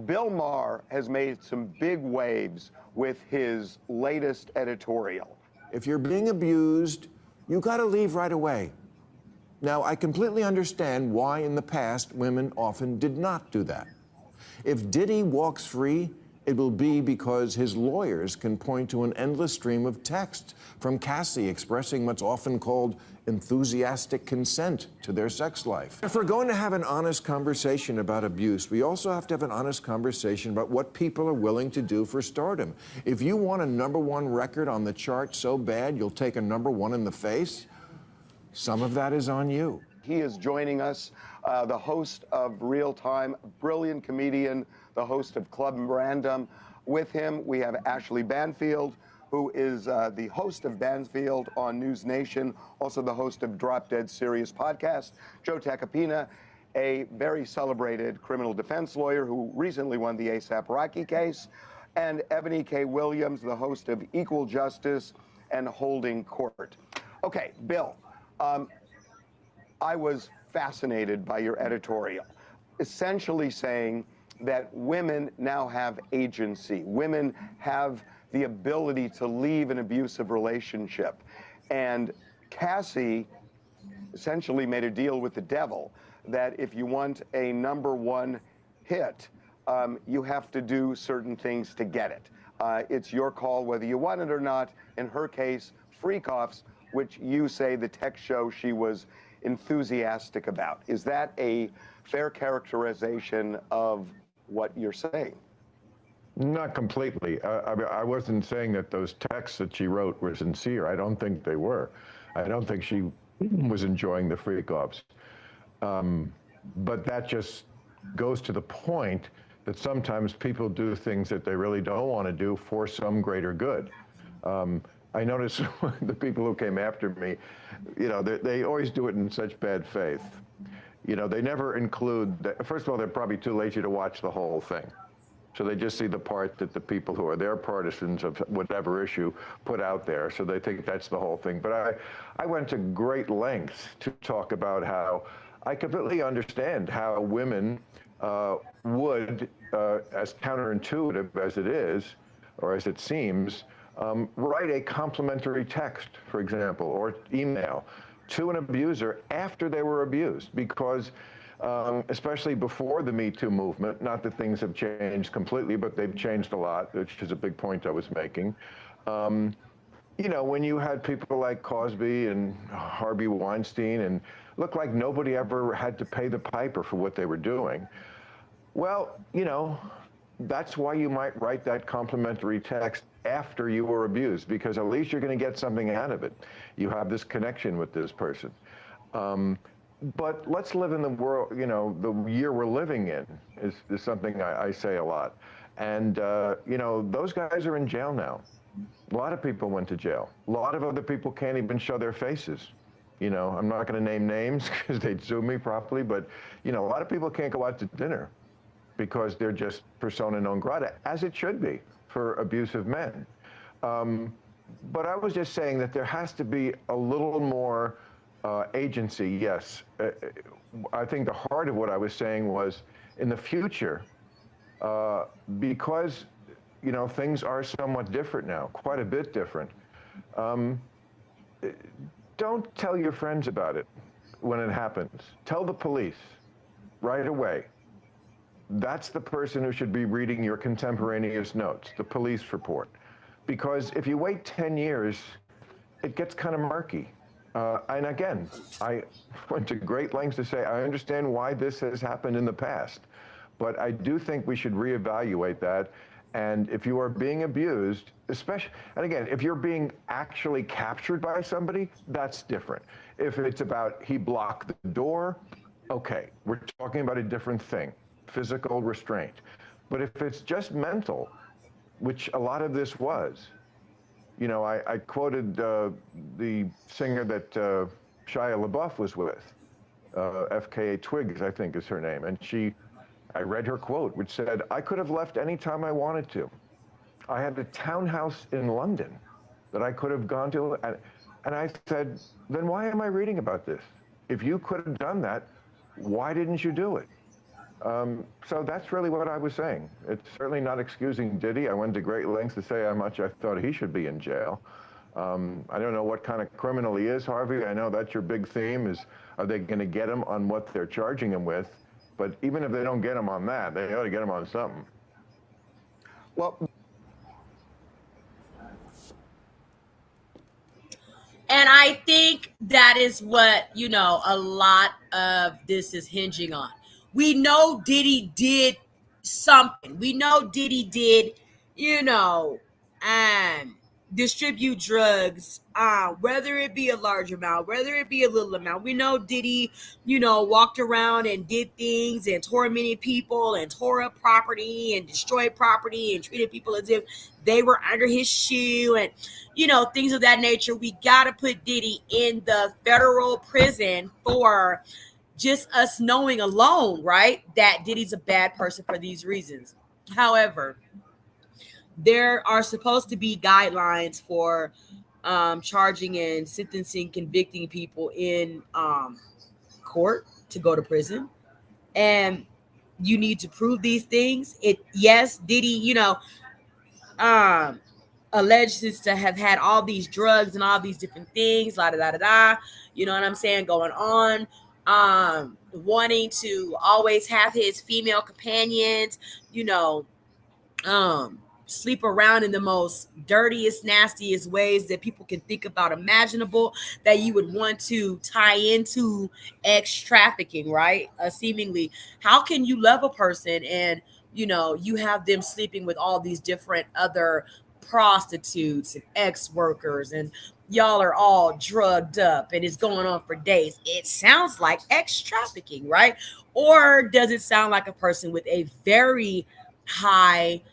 Bill Maher has made some big waves with his latest editorial. If you're being abused, you got to leave right away. Now, I completely understand why in the past women often did not do that. If Diddy walks free, it will be because his lawyers can point to an endless stream of text from Cassie expressing what's often called enthusiastic consent to their sex life. If we're going to have an honest conversation about abuse, we also have to have an honest conversation about what people are willing to do for stardom. If you want a #1 record on the chart so bad you'll take a #1 in the face, some of that is on you. He is joining us, the host of Real Time, brilliant comedian, the host of Club Random. With him, we have Ashley Banfield, who is the host of Banfield on News Nation, also the host of Drop Dead Serious podcast. Joe Tacopina, a very celebrated criminal defense lawyer who recently won the ASAP Rocky case. And Ebony K. Williams, the host of Equal Justice and Holding Court. Okay, Bill. I was fascinated by your editorial, essentially saying that women now have agency. Women have the ability to leave an abusive relationship. And Cassie essentially made a deal with the devil that if you want a #1 hit, you have to do certain things to get it. It's your call whether you want it or not. In her case, freak-offs, which you say the text show she was enthusiastic about. Is that a fair characterization of what you're saying? Not completely. I wasn't saying that those texts that she wrote were sincere. I don't think they were. I don't think she was enjoying the freak-offs. But that just goes to the point that sometimes people do things that they really don't want to do for some greater good. I notice the people who came after me, you know, they always do it in such bad faith. You know, they never include, first of all, they're probably too lazy to watch the whole thing. So they just see the part that the people who are their partisans of whatever issue put out there. So they think that's the whole thing. But I went to great lengths to talk about how I completely understand how women would, as counterintuitive as it is, or as it seems, write a complimentary text, for example, or email to an abuser after they were abused, because especially before the Me Too movement, not that things have changed completely, but they've changed a lot, which is a big point I was making. You know, when you had people like Cosby and Harvey Weinstein and looked like nobody ever had to pay the piper for what they were doing, well, you know, that's why you might write that complimentary text after you were abused, because at least you're going to get something out of it. You have this connection with this person. But let's live in the world, you know, the year we're living in is something I say a lot. And, you know, those guys are in jail now. A lot of people went to jail. A lot of other people can't even show their faces. You know, I'm not going to name names because they'd sue me properly, but, you know, a lot of people can't go out to dinner because they're just persona non grata, as it should be for abusive men. But I was just saying that there has to be a little more agency, yes. I think the heart of what I was saying was, in the future, because, you know, things are somewhat different now, quite a bit different. Don't tell your friends about it when it happens. Tell the police right away. That's the person who should be reading your contemporaneous notes, the police report. Because if you wait 10 years, it gets kind of murky. And again, I went to great lengths to say, I understand why this has happened in the past, But I do think we should reevaluate that. And if you are being abused, especially, and again, if you're being actually captured by somebody, that's different. If it's about he blocked the door, okay, we're talking about a different thing, physical restraint. But if it's just mental, which a lot of this was, you know, I quoted the singer that Shia LaBeouf was with, FKA Twigs, I think is her name, and I read her quote, which said, "I could have left any time I wanted to. I had a townhouse in London that I could have gone to." And I said, then why am I reading about this? If you could have done that, why didn't you do it? So that's really what I was saying. It's certainly not excusing Diddy. I went to great lengths to say how much I thought he should be in jail. I don't know what kind of criminal he is, Harvey. I know that's your big theme is, are they going to get him on what they're charging him with? But even if they don't get him on that, they ought to get him on something. Well, and I think that is what, you know, a lot of this is hinging on. We know Diddy did something. We know Diddy did, you know, distribute drugs, whether it be a large amount, whether it be a little amount. We know Diddy, you know, walked around and did things and tormented people and tore up property and destroyed property and treated people as if they were under his shoe and, you know, things of that nature. We got to put Diddy in the federal prison for just us knowing alone, right, that Diddy's a bad person for these reasons. However, there are supposed to be guidelines for charging and sentencing, convicting people in court to go to prison. And you need to prove these things. Yes, Diddy, you know, alleges to have had all these drugs and all these different things, la da da da da. You know what I'm saying? Going on. Wanting to always have his female companions, you know, sleep around in the most dirtiest, nastiest ways that people can think about imaginable, that you would want to tie into ex trafficking, right? Seemingly, how can you love a person and, you know, you have them sleeping with all these different other prostitutes and ex workers, and y'all are all drugged up and it's going on for days? It sounds like ex trafficking, right? Or does it sound like a person with a very high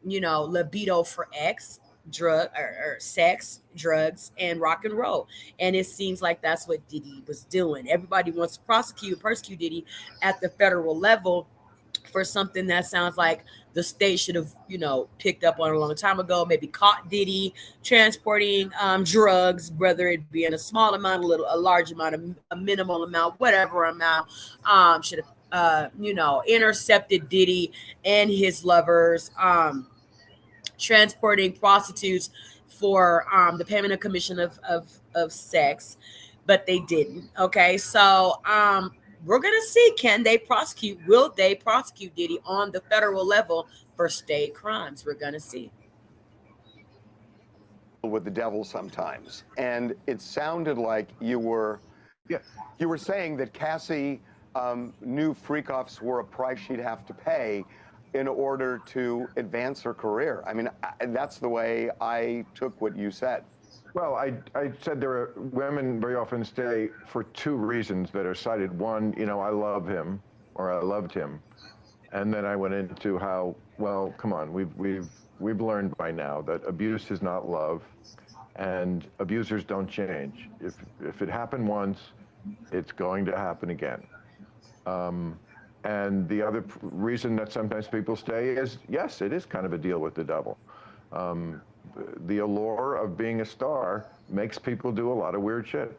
you know, libido for sex, drugs, and rock and roll? And it seems like that's what Diddy was doing. Everybody wants to persecute Diddy at the federal level for something that sounds like the state should have, you know, picked up on a long time ago, maybe caught Diddy transporting drugs, whether it be in a small amount, a large amount, a minimal amount, whatever amount, should have, you know, intercepted Diddy and his lovers, transporting prostitutes for the payment of commission of sex, but they didn't. Okay, so we're gonna see, will they prosecute Diddy on the federal level for state crimes? We're gonna see. With the devil sometimes, and it sounded like you were saying that Cassie knew freak-offs were a price she'd have to pay in order to advance her career. I mean, that's the way I took what you said. Well, I said there are women very often stay for two reasons that are cited. One, you know, I love him, or I loved him, and then I went into how, well, come on, we've learned by now that abuse is not love, and abusers don't change. If it happened once, it's going to happen again. And the other reason that sometimes people stay is, yes, it is kind of a deal with the devil. The allure of being a star makes people do a lot of weird shit.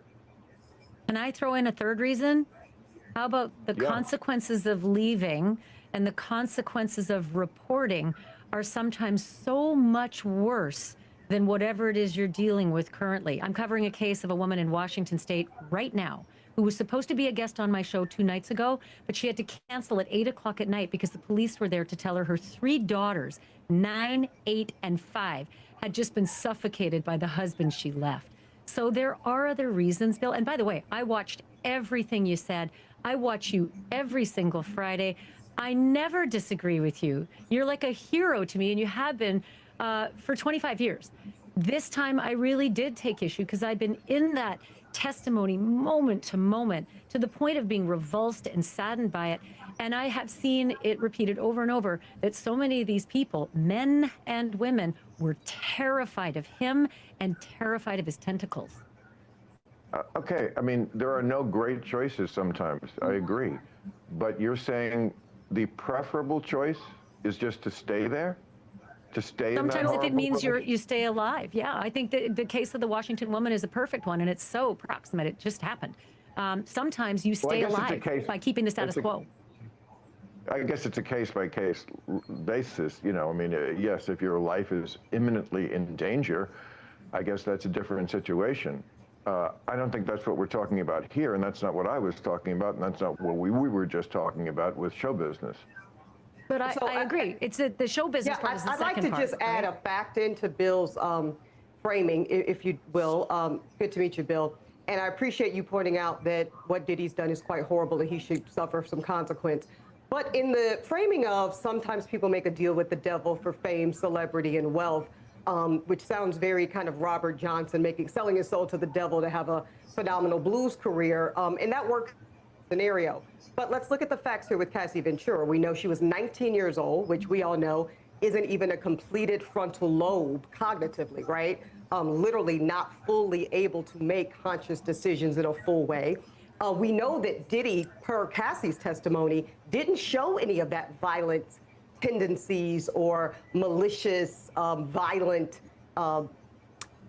Can I throw in a third reason? How about the consequences of leaving and the consequences of reporting are sometimes so much worse than whatever it is you're dealing with currently. I'm covering a case of a woman in Washington State right now who was supposed to be a guest on my show 2 nights ago, but she had to cancel at 8 o'clock at night because the police were there to tell her 3 daughters, 9, 8, and 5, had just been suffocated by the husband she left. So there are other reasons, Bill. And by the way, I watched everything you said. I watch you every single Friday. I never disagree with you. You're like a hero to me, and you have been for 25 years. This time, I really did take issue because I've been in that testimony moment to moment to the point of being revulsed and saddened by it. And I have seen it repeated over and over that so many of these people, men and women, were terrified of him and terrified of his tentacles. Okay, I mean, there are no great choices sometimes. I agree. But you're saying the preferable choice is just to stay there? To stay in that Sometimes if it means relationship? you stay alive. Yeah, I think the case of the Washington woman is a perfect one, and it's so proximate. It just happened. Sometimes you stay alive by keeping the status quo. I guess it's a case-by-case basis. You know, I mean, yes, if your life is imminently in danger, I guess that's a different situation. I don't think that's what we're talking about here, and that's not what I was talking about, and that's not what we were just talking about with show business. But I agree. It's the show business part is the I'd second like to part, just add a fact into Bill's framing, if you will. Good to meet you, Bill. And I appreciate you pointing out that what Diddy's done is quite horrible and he should suffer some consequence. But in the framing of sometimes people make a deal with the devil for fame, celebrity, and wealth, which sounds very kind of Robert Johnson, selling his soul to the devil to have a phenomenal blues career. And that works scenario. But let's look at the facts here with Cassie Ventura. We know she was 19 years old, which we all know isn't even a completed frontal lobe cognitively, right? Literally not fully able to make conscious decisions in a full way. We know that Diddy, per Cassie's testimony, didn't show any of that violent tendencies or malicious, violent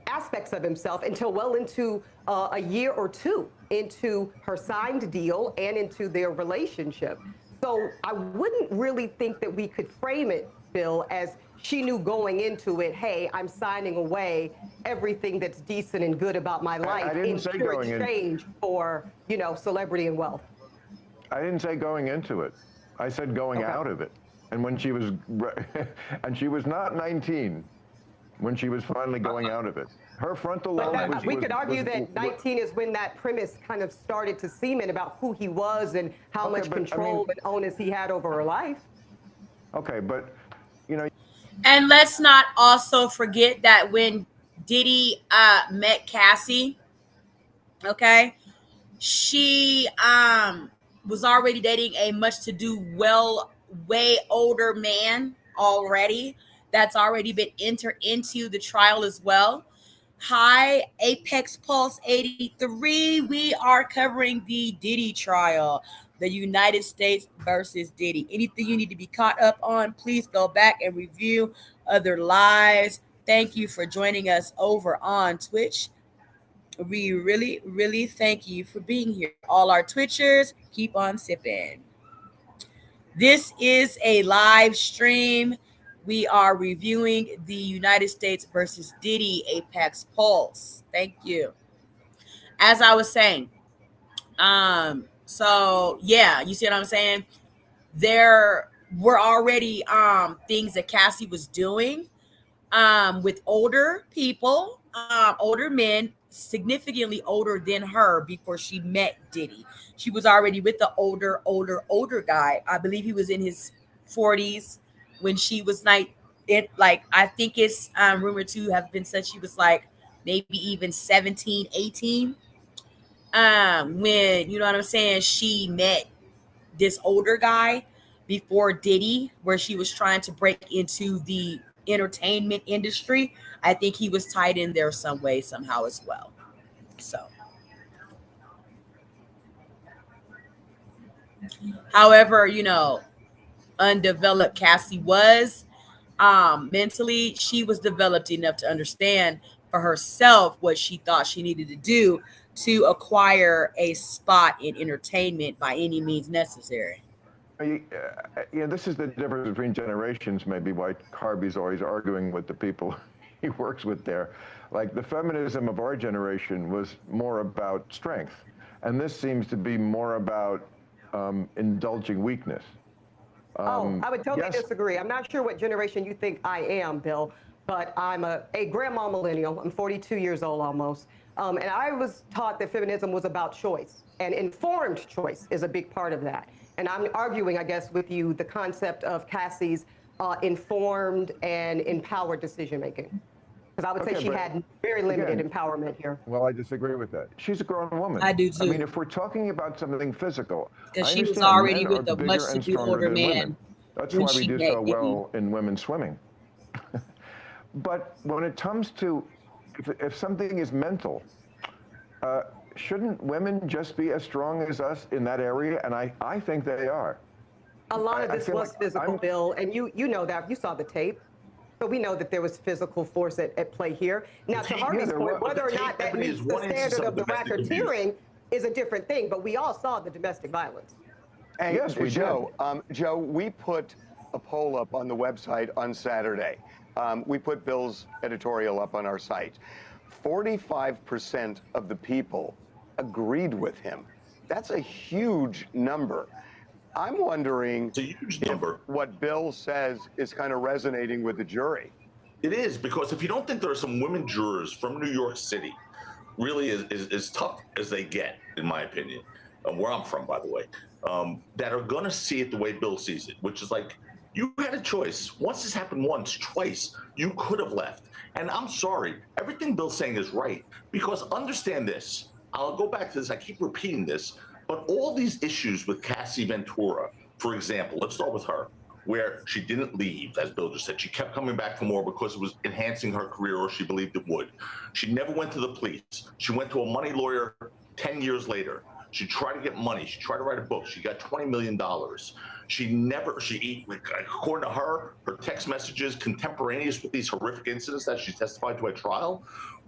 aspects of himself until well into a year or two into her signed deal and into their relationship. So I wouldn't really think that we could frame it, Bill, as she knew going into it, hey, I'm signing away everything that's decent and good about my life in pure exchange for, you know, celebrity and wealth. I didn't say going into it. I said going out of it. And when she was, and she was not 19 when she was finally going out of it. Her frontal lobe we could argue that 19 is when that premise kind of started to seem in about who he was and how much control and onus he had over her life. Okay, but, you know. And let's not also forget that when Diddy met Cassie, okay, she was already dating a much to do, way older man already that's already been entered into the trial as well. Hi, Apex Pulse 83. We are covering the Diddy trial, the United States versus Diddy. Anything you need to be caught up on, please go back and review other lives. Thank you for joining us over on Twitch. We really, really thank you for being here. All our Twitchers, keep on sipping. This is a live stream. We are reviewing the United States versus Diddy Apex Pulse. Thank you. As I was saying, so yeah, you see what I'm saying? There were already things that Cassie was doing with older people, older men, significantly older than her before she met Diddy. She was already with the older guy. I believe he was in his 40s when she was I think it's rumored to have been said she was like maybe even 17, 18. When, you know what I'm saying, she met this older guy before Diddy, where she was trying to break into the entertainment industry. I think he was tied in there some way, somehow as well. So, however, you know, undeveloped Cassie was mentally, she was developed enough to understand for herself what she thought she needed to do to acquire a spot in entertainment by any means necessary. This is the difference between generations, maybe why Harvey's always arguing with the people he works with there. Like, the feminism of our generation was more about strength, and this seems to be more about indulging weakness. I would totally disagree. I'm not sure what generation you think I am, Bill, but I'm a grandma millennial. I'm 42 years old almost. And I was taught that feminism was about choice, and informed choice is a big part of that. And I'm arguing, I guess, with you the concept of Cassie's informed and empowered decision making. Because I would say she had very limited empowerment here. Well, I disagree with that. She's a grown woman. I do too. I mean, if we're talking about something physical, Because I she was understand already men are with a bigger much and superior stronger older than man. women. That's when why we she do met so Diddy. well in women's swimming. But when it comes to if something is mental, shouldn't women just be as strong as us in that area? And I think they are. A lot of this was physical, Bill, and you know that. You saw the tape. So we know that there was physical force at play here. Now, to Harvey's point, whether or not that meets the standard of the racketeering is a different thing, but we all saw the domestic violence. Hey, yes, we Joe, Joe, we put a poll up on the website on Saturday. We put Bill's editorial up on our site. 45% of the people agreed with him. That's a huge number. I'm wondering if what Bill says is kind of resonating with the jury. It is, because if you don't think there are some women jurors from New York City, really as tough as they get, in my opinion, where I'm from, by the way, that are going to see it the way Bill sees it, which is like, you had a choice. Once this happened once, twice, you could have left. And I'm sorry, everything Bill's saying is right, because understand this. I'll go back to this. I keep repeating this. But all these issues with Cassie Ventura, for example, let's start with her, where she didn't leave, as Bill just said. She kept coming back for more because it was enhancing her career, or she believed it would. She never went to the police. She went to a money lawyer 10 years later. She tried to get money. She tried to write a book. She got $20 million. According to her text messages contemporaneous with these horrific incidents that she testified to at trial,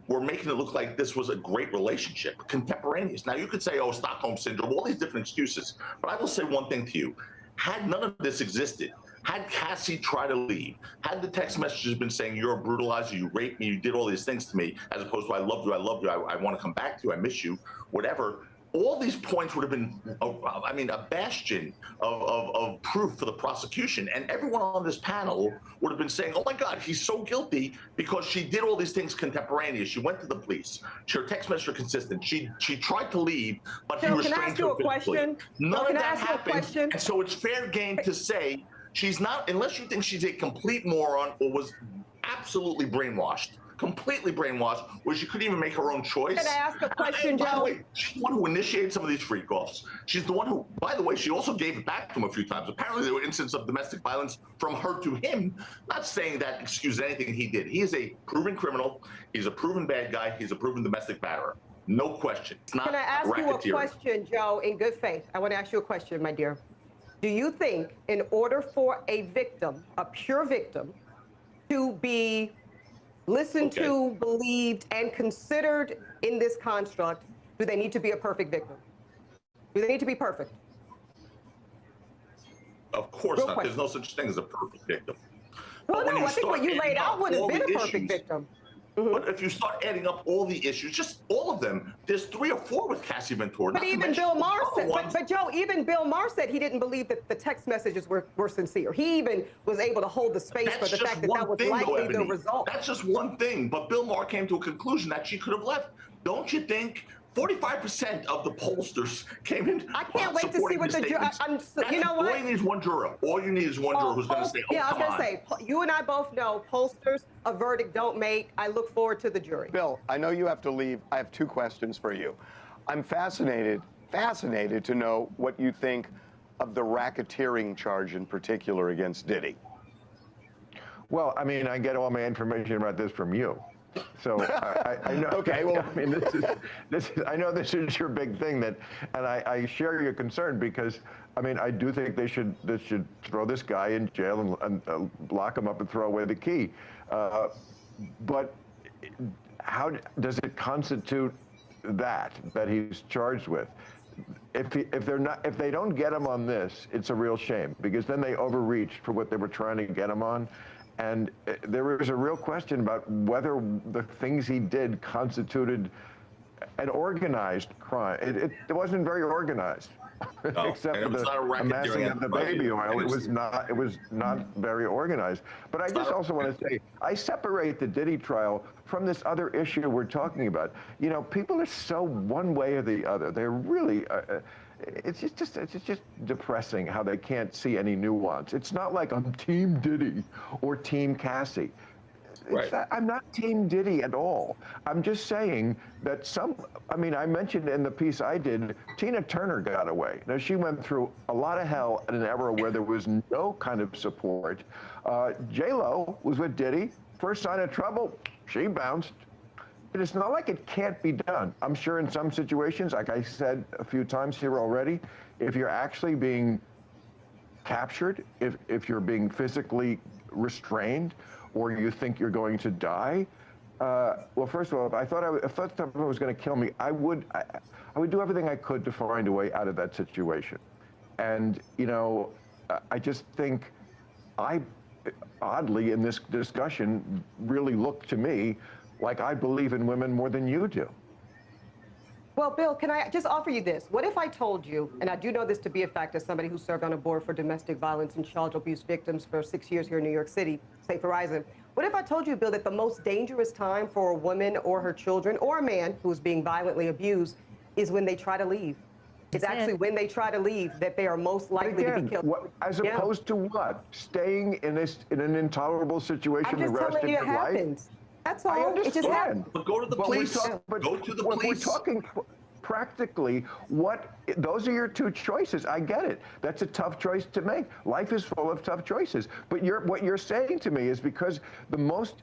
were making it look like this was a great relationship, contemporaneous. Now, you could say, oh, Stockholm Syndrome, all these different excuses. But I will say one thing to you. Had none of this existed, had Cassie tried to leave, had the text messages been saying, you're a brutalizer, you raped me, you did all these things to me, as opposed to I love you, I want to come back to you, I miss you, whatever, all these points would have been, a bastion of proof for the prosecution. And everyone on this panel would have been saying, oh my God, he's so guilty because she did all these things contemporaneous. She went to the police. Her text messages are consistent. She tried to leave, but he restrained her physically. None of that happened. And so it's fair game to say she's not, unless you think she's a complete moron or was absolutely brainwashed. Completely brainwashed, where she couldn't even make her own choice. Can I ask a question, Joe? By the way, she's the one who initiated some of these freak-offs. She's the one who, by the way, she also gave it back to him a few times. Apparently, there were instances of domestic violence from her to him. Not saying that excuses anything he did. He is a proven criminal. He's a proven bad guy. He's a proven domestic batterer. No question. It's not Can I ask you a racketeering. question, Joe, in good faith? I want to ask you a question, my dear. Do you think in order for a victim, a pure victim, to be listened to, believed, and considered in this construct, do they need to be a perfect victim? Do they need to be perfect? Of course not. There's no such thing as a perfect victim. Well, no, I think what you laid out would have been a perfect victim. But if you start adding up all the issues, just all of them, there's 3 or 4 with Cassie Ventura. But even Bill Maher said, but Joe, even Bill Maher said he didn't believe that the text messages were sincere. He even was able to hold the space for the fact that that was likely the result. That's just one thing. But Bill Maher came to a conclusion that she could have left. Don't you think? 45% of the pollsters came in. I can't wait to see what the jury. You know what? All you need is one juror. All you need is one juror who's going to say, oh, yeah, I was going to say, you and I both know pollsters, a verdict don't make. I look forward to the jury. Bill, I know you have to leave. I have 2 questions for you. I'm fascinated to know what you think of the racketeering charge in particular against Diddy. Well, I mean, I get all my information about this from you. So I know. Okay, well, I mean, this is. I know this is your big thing, and I share your concern because, I mean, I do think they should throw this guy in jail and lock him up and throw away the key. But how does it constitute that he's charged with? If they don't get him on this, it's a real shame because then they overreached for what they were trying to get him on. And there is a real question about whether the things he did constituted an organized crime. It wasn't very organized, no. except for the amassing of the baby oil. It was not very organized. But I just also want to say, I separate the Diddy trial from this other issue we're talking about. You know, people are so one way or the other. They're really. it's just depressing how they can't see any nuance. It's not like I'm Team Diddy or Team Cassie. I'm not Team Diddy at all. I'm just saying that I mentioned in the piece I did, Tina Turner got away. Now, she went through a lot of hell in an era where there was no kind of support. J-Lo was with Diddy. First sign of trouble, she bounced. But it's not like it can't be done. I'm sure in some situations, like I said a few times here already, if you're actually being captured, if you're being physically restrained, or you think you're going to die, well, first of all, if someone was going to kill me, I would do everything I could to find a way out of that situation. And I just think oddly in this discussion really look to me like I believe in women more than you do. Well, Bill, can I just offer you this? What if I told you, and I do know this to be a fact as somebody who served on a board for domestic violence and child abuse victims for 6 years here in New York City, Safe Horizon. What if I told you, Bill, that the most dangerous time for a woman or her children or a man who is being violently abused is when they try to leave? It's actually when they try to leave that they are most likely to be killed. As opposed to what? Staying in an intolerable situation the rest of your life? Happens. That's all. I understand. It just happens. But go to the police. Go to the police. We're talking practically those are your two choices. I get it. That's a tough choice to make. Life is full of tough choices. But what you're saying to me is because the most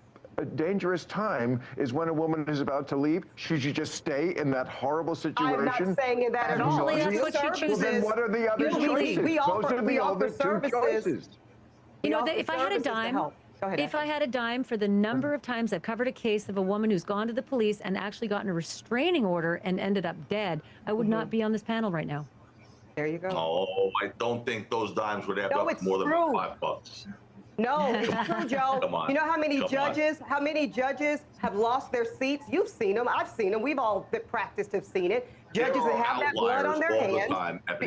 dangerous time is when a woman is about to leave. Should you just stay in that horrible situation? I'm not saying that at all. That's what she chooses. Well, then what are the other choices? We offer services. If I had a dime, if I had a dime for the number of times I've covered a case of a woman who's gone to the police and actually gotten a restraining order and ended up dead, I would not be on this panel right now. There you go. Oh, I don't think those dimes would add up more than $5. No, it's true, Joe. Come on. You know how many judges have lost their seats? You've seen them. I've seen them. We've all that practiced have seen it. Judges that have that blood on their hands.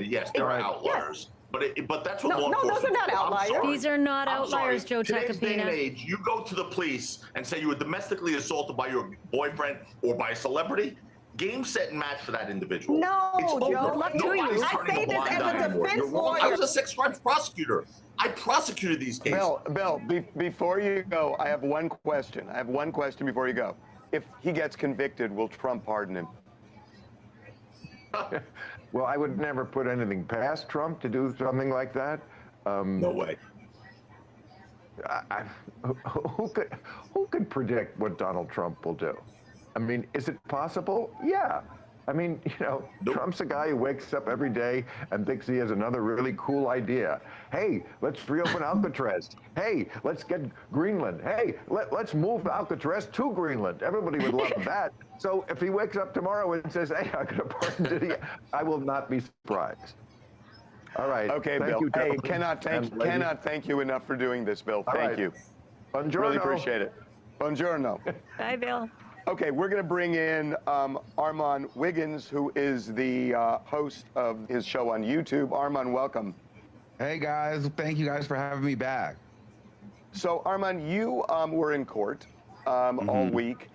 Yes, there are outliers. But that's what law enforcement. No, those are not outliers. These are not outliers, Joe Tacopina. Today's day and age, you go to the police and say you were domestically assaulted by your boyfriend or by a celebrity. Game, set, and match for that individual. No, Joe. Good luck to you. I say this as a defense lawyer. I was a sex crimes prosecutor. I prosecuted these cases. Bill, before you go, I have one question. Before you go. If he gets convicted, will Trump pardon him? Well, I would never put anything past Trump to do something like that. No way. Who could predict what Donald Trump will do? I mean, is it possible? Yeah. I mean, Trump's a guy who wakes up every day and thinks he has another really cool idea. Hey, let's reopen Alcatraz. Hey, let's get Greenland. Hey, let's move Alcatraz to Greenland. Everybody would love that. So if he wakes up tomorrow and says, hey, I'm going to pardon Diddy, I will not be surprised. All right. Okay, thank Bill. You, hey, cannot thank you enough for doing this, Bill. Thank you. Buongiorno. Really appreciate it. Buongiorno. Bye, Bill. Okay, we're going to bring in Armand Wiggins, who is the host of his show on YouTube. Armand, welcome. Hey, guys. Thank you guys for having me back. So, Armand, you were in court all week.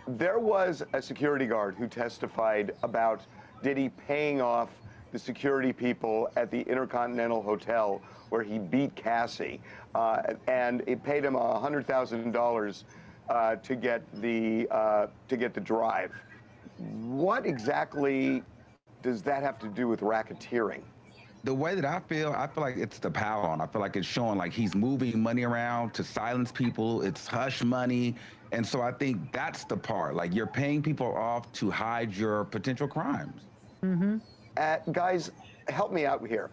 There was a security guard who testified about Diddy paying off the security people at the Intercontinental Hotel where he beat Cassie, and it paid him $100,000 to get the drive. What exactly does that have to do with racketeering? The way that I feel like it's the power on. I feel like it's showing like he's moving money around to silence people. It's hush money. And so I think that's the part. Like you're paying people off to hide your potential crimes. Guys, help me out here.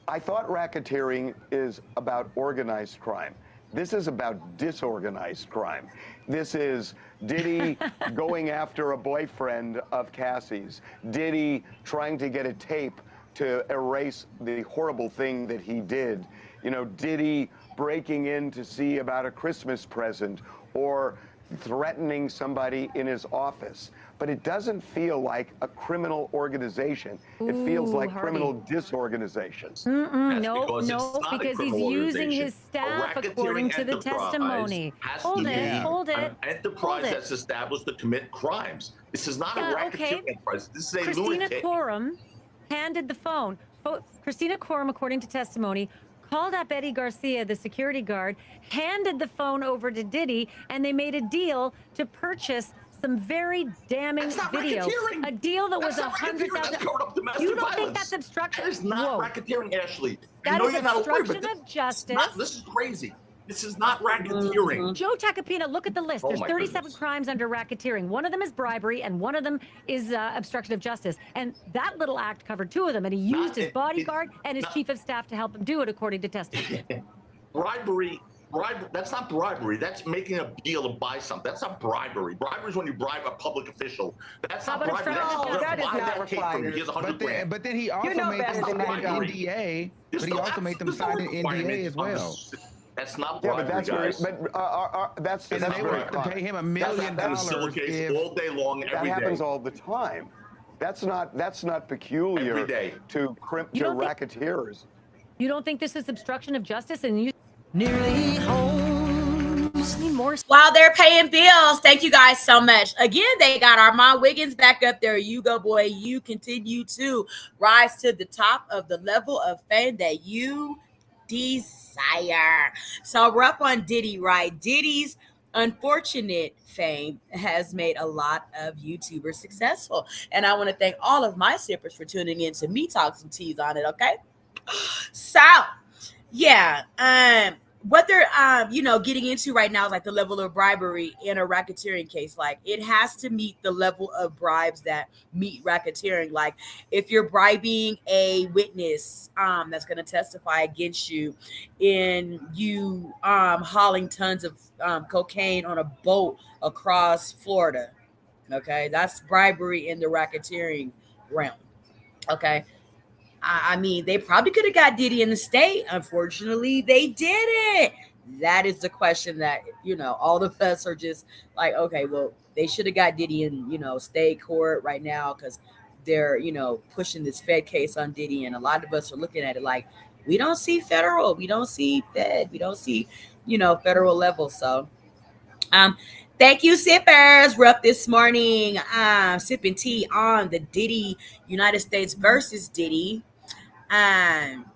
I thought racketeering is about organized crime. This is about disorganized crime. This is Diddy going after a boyfriend of Cassie's. Diddy trying to get a tape to erase the horrible thing that he did. Diddy breaking in to see about a Christmas present or threatening somebody in his office. But it doesn't feel like a criminal organization. It feels like criminal disorganization. No, because he's using his staff according to the testimony. Hold it. An enterprise that's established to commit crimes. This is not a racketeering enterprise. This is a lunatic. handed the phone. Christina Quorum, according to testimony, called up Eddie Garcia, the security guard, handed the phone over to Diddy, and they made a deal to purchase some very damning video. A deal that was $100,000. You don't think that's obstruction? That is not racketeering, Ashley. That I is know you're not aware, but obstruction of justice. this is crazy. This is not racketeering. Joe Tacopina, look at the list. Oh, There's my 37 goodness. crimes under racketeering. One of them is bribery, and one of them is obstruction of justice. And that little act covered 2 of them, and he used his bodyguard and his chief of staff to help him do it, according to testimony. Bribery, that's not bribery. That's making a deal to buy something. That's not bribery. Bribery is when you bribe a public official. That's not bribery. That is not Here's $100,000. But then he also made them sign an NDA. But he also made them sign an NDA as well. That's not Yeah, bribery, but that's guys. that's And they would have to pay him $1 million all day long, every day. That happens all the time. That's not peculiar Every day. to racketeers. You don't think this is obstruction of justice? And you nearly home. While they're paying bills, thank you guys so much. Again, they got Armand Wiggins back up there. You go, boy. You continue to rise to the top of the level of fame that you desire. So we're up on Diddy, right? Diddy's unfortunate fame has made a lot of YouTubers successful. And I want to thank all of my sippers for tuning in to me talk some teas on it, okay? So, yeah, what they're getting into right now is like the level of bribery in a racketeering case. Like, it has to meet the level of bribes that meet racketeering. Like, if you're bribing a witness that's going to testify against you in you hauling tons of cocaine on a boat across Florida, okay, that's bribery in the racketeering realm. Okay, I mean, they probably could have got Diddy in the state. Unfortunately, they didn't. That is the question that, all of us are just like, okay, well, they should have got Diddy in, state court right now because they're, pushing this Fed case on Diddy. And a lot of us are looking at it like, we don't see federal, we don't see Fed, we don't see, federal level. So, thank you, sippers. We're up this morning sipping tea on the Diddy United States versus Diddy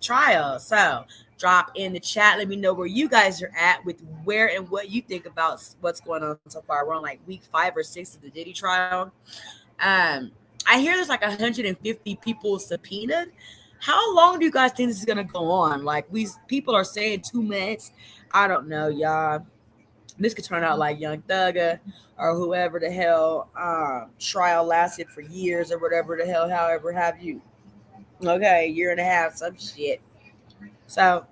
trial. So drop in the chat. Let me know where you guys are at with where and what you think about what's going on so far. We're on like week 5 or 6 of the Diddy trial. I hear there's like 150 people subpoenaed. How long do you guys think this is gonna go on? Like, people are saying 2 months. I don't know, y'all. This could turn out like Young Thugger or whoever the hell trial lasted for years or whatever the hell, however have you. Okay, 1.5 years, some shit. So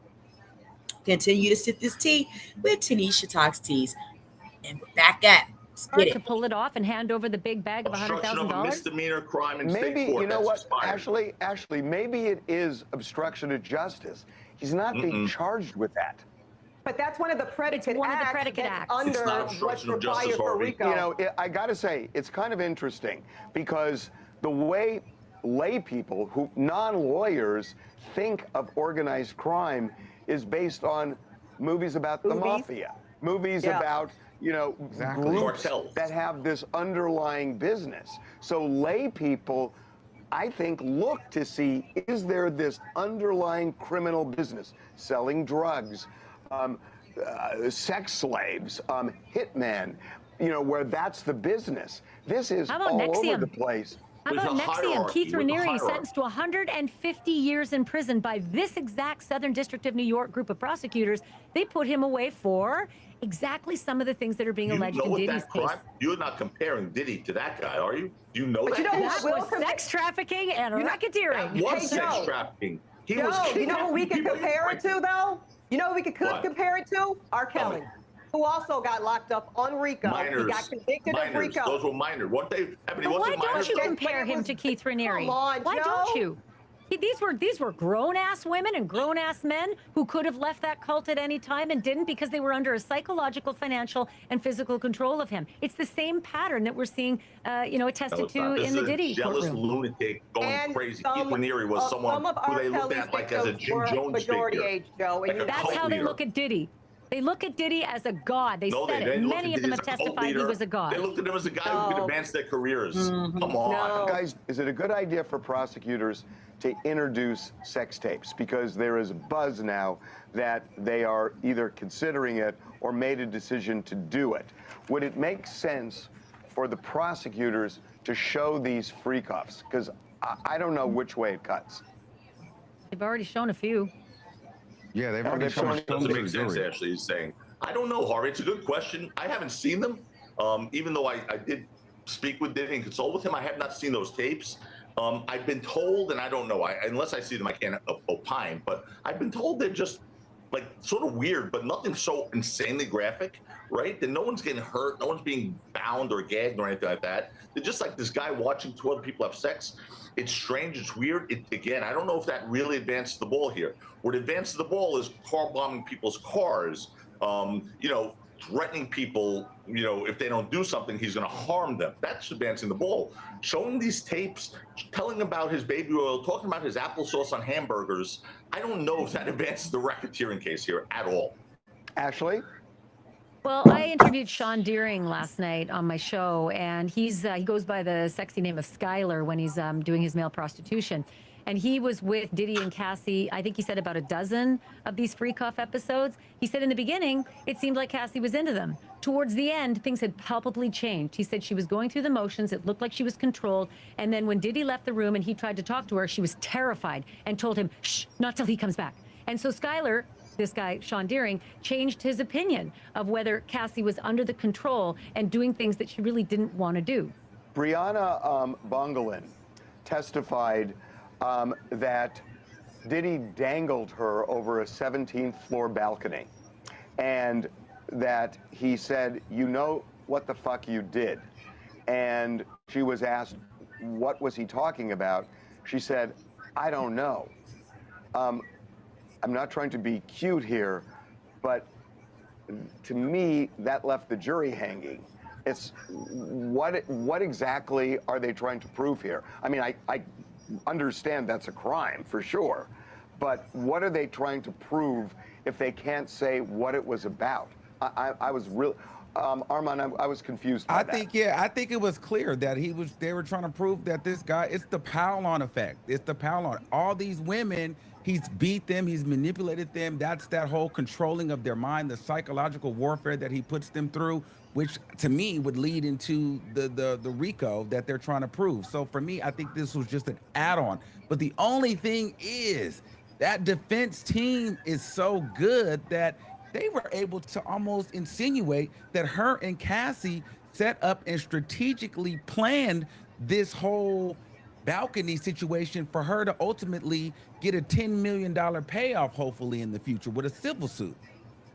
continue to sip this tea with Tanisha Talks Teas. And we're back up. To pull it off and hand over the big bag of $100,000. Misdemeanor crime in Maybe, state court. you know what, Ashley, maybe it is obstruction of justice. He's not being charged with that. But that's one of the predicate acts under what's required for RICO. I got to say, it's kind of interesting because the way lay people, non-lawyers, think of organized crime is based on movies about the mafia, movies about, groups that have this underlying business. So lay people, I think, look to see, is there this underlying criminal business, selling drugs, sex slaves, hitmen, where that's the business. This is all over the place. How about Nexium? Keith Raniere sentenced to 150 years in prison by this exact Southern District of New York group of prosecutors. They put him away for exactly some of the things that are being alleged in Diddy's case. You're not comparing Diddy to that guy, are you? Do you know that? That was sex trafficking and racketeering. That was sex trafficking. You know who we can compare it to, though? You know who we could compare it to? R. Kelly, who also got locked up on RICO. Minors. He got convicted of RICO. Those were minors. Why don't you compare him to Keith Raniere? Why don't you? These were grown-ass women and grown-ass men who could have left that cult at any time and didn't because they were under a psychological, financial, and physical control of him. It's the same pattern that we're seeing, attested to in the Diddy jealous courtroom. Lunatic going crazy. Keith Raniere was someone who they looked at like as a Jim Jones figure. That's how they look at Diddy. They look at Diddy as a god. They No, said they it. looked Many at of them Diddy have as a cult testified he leader. was a god. They looked at him as a guy who could advance their careers. Mm-hmm. Come on. Guys, is it a good idea for prosecutors to introduce sex tapes? Because there is a buzz now that they are either considering it or made a decision to do it. Would it make sense for the prosecutors to show these freak-offs? Because I don't know which way it cuts. They've already shown a few. Yeah, they've already shown It doesn't make sense, Ashley, he's saying. I don't know, Harvey. It's a good question. I haven't seen them. Even though I did speak with Diddy and consult with him, I have not seen those tapes. I've been told, and I don't know, unless I see them, I can't opine, but I've been told they're just like sort of weird, but nothing so insanely graphic, right? That no one's getting hurt, no one's being bound or gagged or anything like that. They're just like this guy watching two other people have sex. It's strange, it's weird. Again, I don't know if that really advances the ball here. What advances the ball is car bombing people's cars, threatening people, if they don't do something, he's going to harm them. That's advancing the ball. Showing these tapes, telling about his baby oil, talking about his applesauce on hamburgers, I don't know if that advances the racketeering case here at all. Ashley? Well, I interviewed Sean Deering last night on my show, and he goes by the sexy name of Skyler when he's doing his male prostitution. And he was with Diddy and Cassie, I think he said about a dozen of these freak-off episodes. He said in the beginning, it seemed like Cassie was into them. Towards the end, things had palpably changed. He said she was going through the motions. It looked like she was controlled. And then when Diddy left the room and he tried to talk to her, she was terrified and told him, shh, not till he comes back. And so Skyler, this guy, Sean Deering, changed his opinion of whether Cassie was under the control and doing things that she really didn't want to do. Brianna Bongalin testified that Diddy dangled her over a 17th floor balcony, and that he said, "You know what the fuck you did?" And she was asked, what was he talking about? She said, "I don't know." I'm not trying to be cute here, but to me, that left the jury hanging. It's what exactly are they trying to prove here? I mean, I understand that's a crime for sure, but what are they trying to prove if they can't say what it was about? I was real, Armand, I was confused by that. I think it was clear that they were trying to prove that this guy, it's the Powell-on effect. It's the Powell-on. All these women, he's beat them, he's manipulated them. That's that whole controlling of their mind, the psychological warfare that he puts them through, which to me would lead into the RICO that they're trying to prove. So for me, I think this was just an add-on. But the only thing is that defense team is so good that they were able to almost insinuate that her and Cassie set up and strategically planned this whole balcony situation for her to ultimately get a $10 million payoff, hopefully in the future, with a civil suit.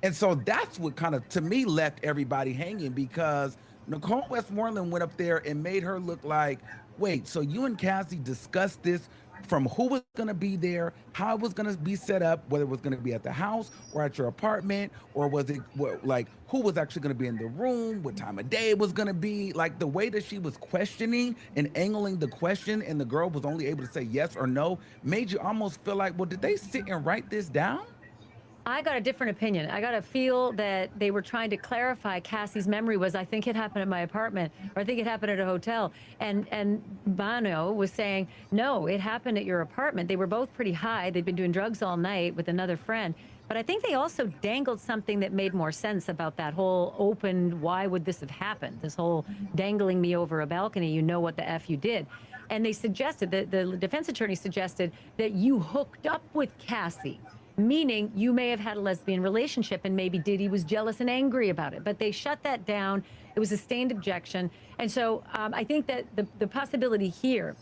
And so that's what kind of, to me, left everybody hanging, because Nicole Westmoreland went up there and made her look like, wait, so you and Cassie discussed this from who was going to be there, how it was going to be set up, whether it was going to be at the house or at your apartment, or was it like who was actually going to be in the room, what time of day it was going to be. Like the way that she was questioning and angling the question, and the girl was only able to say yes or no, made you almost feel like, well, did they sit and write this down? I got a different opinion. I got a feel that they were trying to clarify Cassie's memory was, I think it happened at my apartment, or I think it happened at a hotel. And Bono was saying, no, it happened at your apartment. They were both pretty high. They'd been doing drugs all night with another friend. But I think they also dangled something that made more sense about that whole open, why would this have happened? This whole dangling me over a balcony, you know what the F you did. And they suggested, the defense attorney suggested that you hooked up with Cassie, meaning you may have had a lesbian relationship and maybe Diddy was jealous and angry about it. But they shut that down. It was a sustained objection. And so I think that the possibility here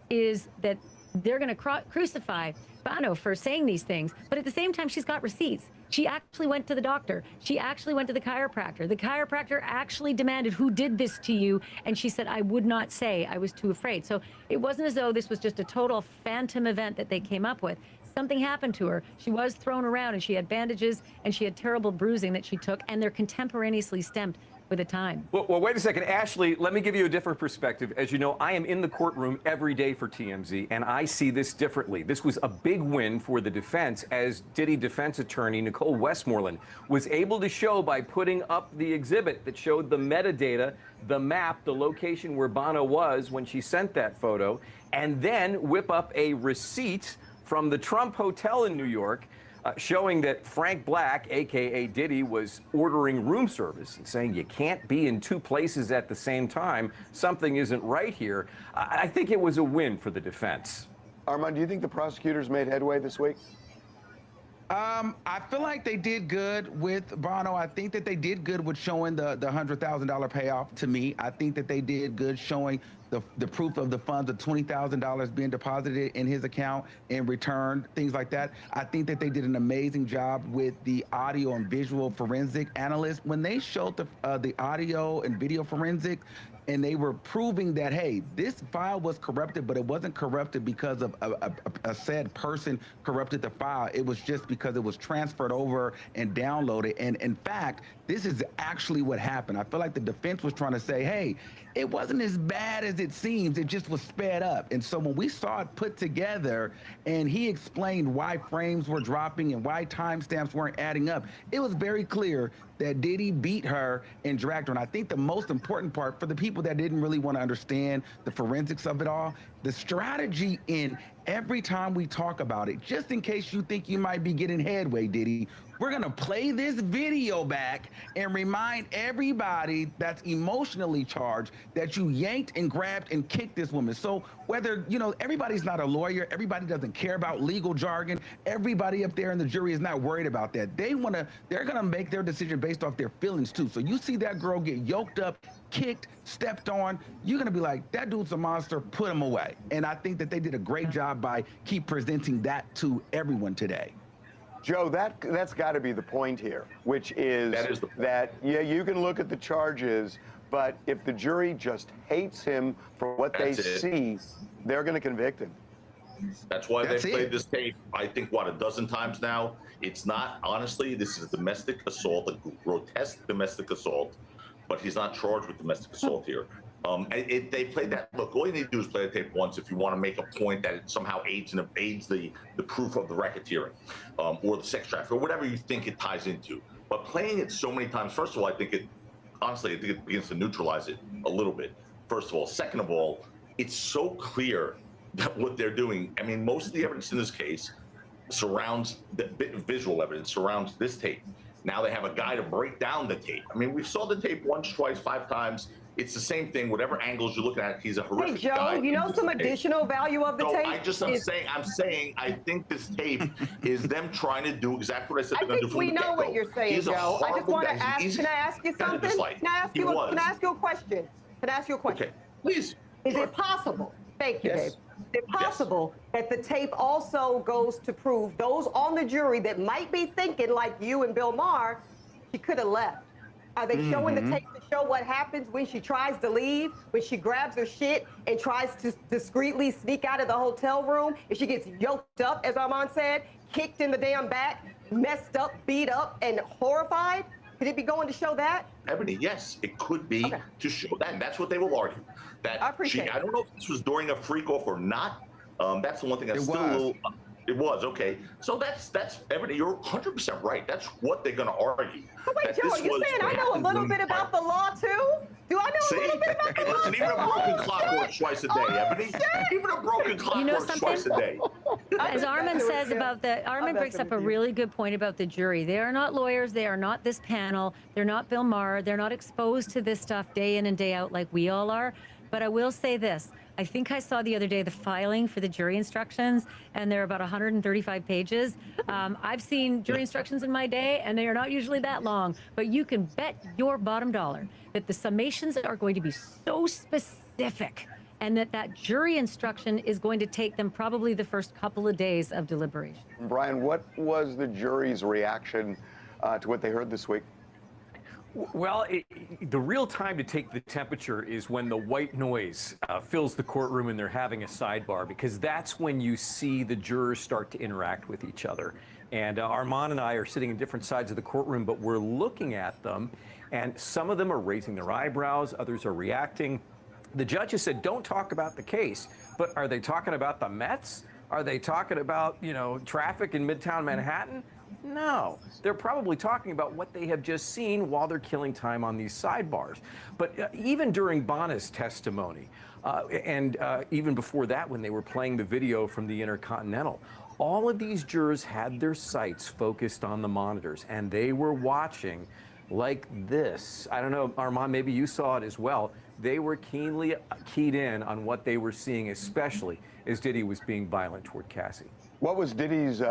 is that they're going to crucify Bono for saying these things. But at the same time, she's got receipts. She actually went to the doctor. She actually went to the chiropractor. The chiropractor actually demanded, who did this to you? And she said, I would not say. I was too afraid. So it wasn't as though this was just a total phantom event that they came up with. Something happened to her. She was thrown around, and she had bandages, and she had terrible bruising that she took, and they're contemporaneously stamped with a time. Well, wait a second. Ashley, let me give you a different perspective. As you know, I am in the courtroom every day for TMZ, and I see this differently. This was a big win for the defense, as Diddy defense attorney Nicole Westmoreland was able to show by putting up the exhibit that showed the metadata, the map, the location where Bono was when she sent that photo, and then whip up a receipt from the Trump Hotel in New York showing that Frank Black, a.k.a. Diddy, was ordering room service and saying you can't be in two places at the same time. Something isn't right here. I think it was a win for the defense. Armand, do you think the prosecutors made headway this week? I feel like they did good with Bono. I think that they did good with showing the $100,000 payoff to me. I think that they did good showing the proof of the funds, the $20,000 being deposited in his account in return, things like that. I think that they did an amazing job with the audio and visual forensic analysts. When they showed the audio and video forensic, and they were proving that, hey, this file was corrupted, but it wasn't corrupted because of a said person corrupted the file. It was just because it was transferred over and downloaded. And in fact, this is actually what happened. I feel like the defense was trying to say, hey, it wasn't as bad as it seems. It just was sped up. And so when we saw it put together and he explained why frames were dropping and why timestamps weren't adding up, it was very clear that Diddy beat her and dragged her. And I think the most important part for the people that didn't really want to understand the forensics of it all, the strategy in every time we talk about it, just in case you think you might be getting headway, Diddy, we're going to play this video back and remind everybody that's emotionally charged that you yanked and grabbed and kicked this woman. So whether, you know, everybody's not a lawyer, everybody doesn't care about legal jargon, everybody up there in the jury is not worried about that. They're going to make their decision based off their feelings too. So you see that girl get yoked up, kicked, stepped on, you're going to be like, that dude's a monster, put him away. And I think that they did a great job by keep presenting that to everyone today. Joe, that's got to be the point here, which is that, yeah, you can look at the charges, but if the jury just hates him for what they see, they're going to convict him. That's why they've played this tape, I think, what, a dozen times now? It's not, honestly, this is a domestic assault, a grotesque domestic assault, but he's not charged with domestic assault here. They played that. Look, all you need to do is play the tape once if you want to make a point that it somehow aids the proof of the racketeering or the sex trafficking or whatever you think it ties into. But playing it so many times, first of all, I think it begins to neutralize it a little bit. First of all. Second of all, it's so clear that what they're doing. I mean, most of the evidence in this case surrounds the visual evidence, surrounds this tape. Now they have a guy to break down the tape. I mean, we saw the tape once, twice, 5 times. It's the same thing. Whatever angles you look at, he's a horrific guy. Hey, Joe, you know some additional value of the tape? I'm saying, I think this tape is them trying to do exactly what I said they're going to do from the get-go. We know what you're saying, Joe. I just want to ask, can I ask you something? Can I ask you a question? Can I ask you a question? Okay, please. Is it possible? Thank you, Dave. Is it possible that the tape also goes to prove those on the jury that might be thinking, like you and Bill Maher, she could have left? Are they showing the tape to show what happens when she tries to leave, when she grabs her shit and tries to discreetly sneak out of the hotel room? If she gets yoked up, as Armand said, kicked in the damn back, messed up, beat up, and horrified? Could it be going to show that? Ebony, yes, it could be to show that. And that's what they will argue. That I don't know if this was during a freak off or not. That's the one thing that's still a little. It was, okay. So that's Ebony, you're 100% right. That's what they're going to argue. But wait, Joe, are you saying I know a little bit about the law, too? Do I know a little bit about the law, listen, even a broken clock works twice a day, Ebony. Even a broken clock works twice a day. As Armand says Armand brings up a really good point about the jury. They are not lawyers. They are not this panel. They're not Bill Maher. They're not exposed to this stuff day in and day out like we all are. But I will say this. I think I saw the other day the filing for the jury instructions, and they're about 135 pages. I've seen jury instructions in my day, and they are not usually that long. But you can bet your bottom dollar that the summations are going to be so specific, and that jury instruction is going to take them probably the first couple of days of deliberation. Brian, what was the jury's reaction to what they heard this week? Well, the real time to take the temperature is when the white noise fills the courtroom and they're having a sidebar, because that's when you see the jurors start to interact with each other. And Armand and I are sitting in different sides of the courtroom, but we're looking at them. And some of them are raising their eyebrows, others are reacting. The judge has said, don't talk about the case, but are they talking about the Mets? Are they talking about, traffic in Midtown Manhattan? No, they're probably talking about what they have just seen while they're killing time on these sidebars. But even during Bona's testimony, and even before that, when they were playing the video from the Intercontinental, all of these jurors had their sights focused on the monitors, and they were watching like this. I don't know, Armand, maybe you saw it as well. They were keenly keyed in on what they were seeing, especially as Diddy was being violent toward Cassie. What was Diddy's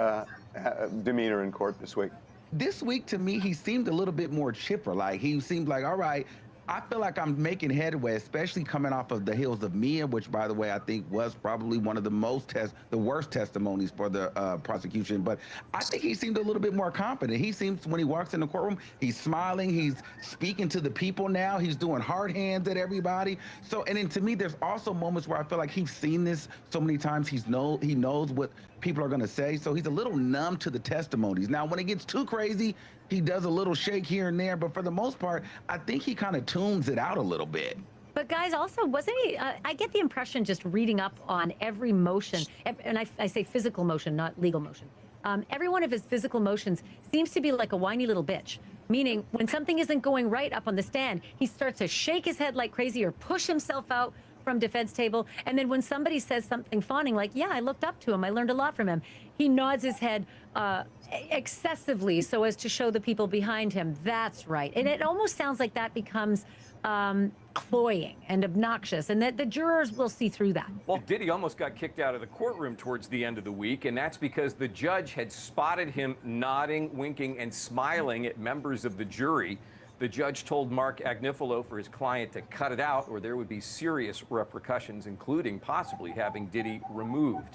demeanor in court this week? This week, to me, he seemed a little bit more chipper. Like, he seemed like, all right, I feel like I'm making headway, especially coming off of the heels of Mia, which, by the way, I think was probably one of the worst testimonies for the prosecution. But I think he seemed a little bit more confident. He seems, when he walks in the courtroom, he's smiling, he's speaking to the people now, he's doing hard hands at everybody. So, and then to me, there's also moments where I feel like he's seen this so many times, he knows what people are going to say. So he's a little numb to the testimonies. Now, when it gets too crazy, he does a little shake here and there, but for the most part, I think he kind of tunes it out a little bit. But guys, also, wasn't he, I get the impression just reading up on every motion, and I say physical motion, not legal motion. Every one of his physical motions seems to be like a whiny little bitch, meaning when something isn't going right up on the stand, he starts to shake his head like crazy or push himself out from defense table. And then when somebody says something fawning, like, yeah, I looked up to him, I learned a lot from him, he nods his head excessively so as to show the people behind him that's right. And it almost sounds like that becomes cloying and obnoxious, and that the jurors will see through that. Well, Diddy almost got kicked out of the courtroom towards the end of the week, and that's because the judge had spotted him nodding, winking, and smiling at members of the jury. The judge told Mark Agnifilo for his client to cut it out, or there would be serious repercussions, including possibly having Diddy removed.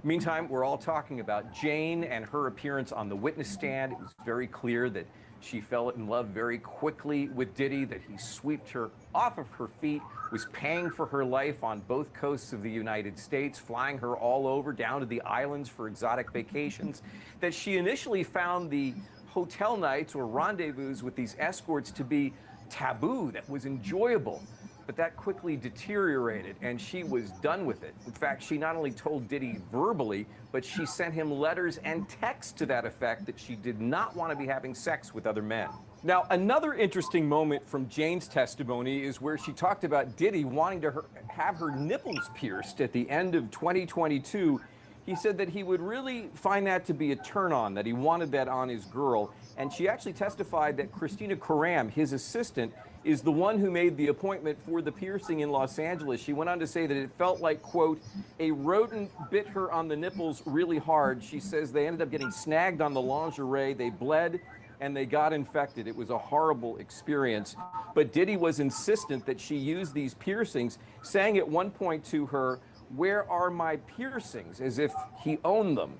Meantime, we're all talking about Jane and her appearance on the witness stand. It was very clear that she fell in love very quickly with Diddy, that he swept her off of her feet, was paying for her life on both coasts of the United States, flying her all over down to the islands for exotic vacations, that she initially found the hotel nights or rendezvous with these escorts to be taboo, that was enjoyable. But that quickly deteriorated, and she was done with it. In fact, she not only told Diddy verbally, but she sent him letters and texts to that effect that she did not want to be having sex with other men. Now, another interesting moment from Jane's testimony is where she talked about Diddy wanting to have her nipples pierced at the end of 2022. He said that he would really find that to be a turn-on, that he wanted that on his girl. And she actually testified that Christina Karam, his assistant, is the one who made the appointment for the piercing in Los Angeles. She went on to say that it felt like, quote, a rodent bit her on the nipples really hard. She says they ended up getting snagged on the lingerie, they bled, and they got infected. It was a horrible experience. But Diddy was insistent that she use these piercings, saying at one point to her, "Where are my piercings?" as if he owned them.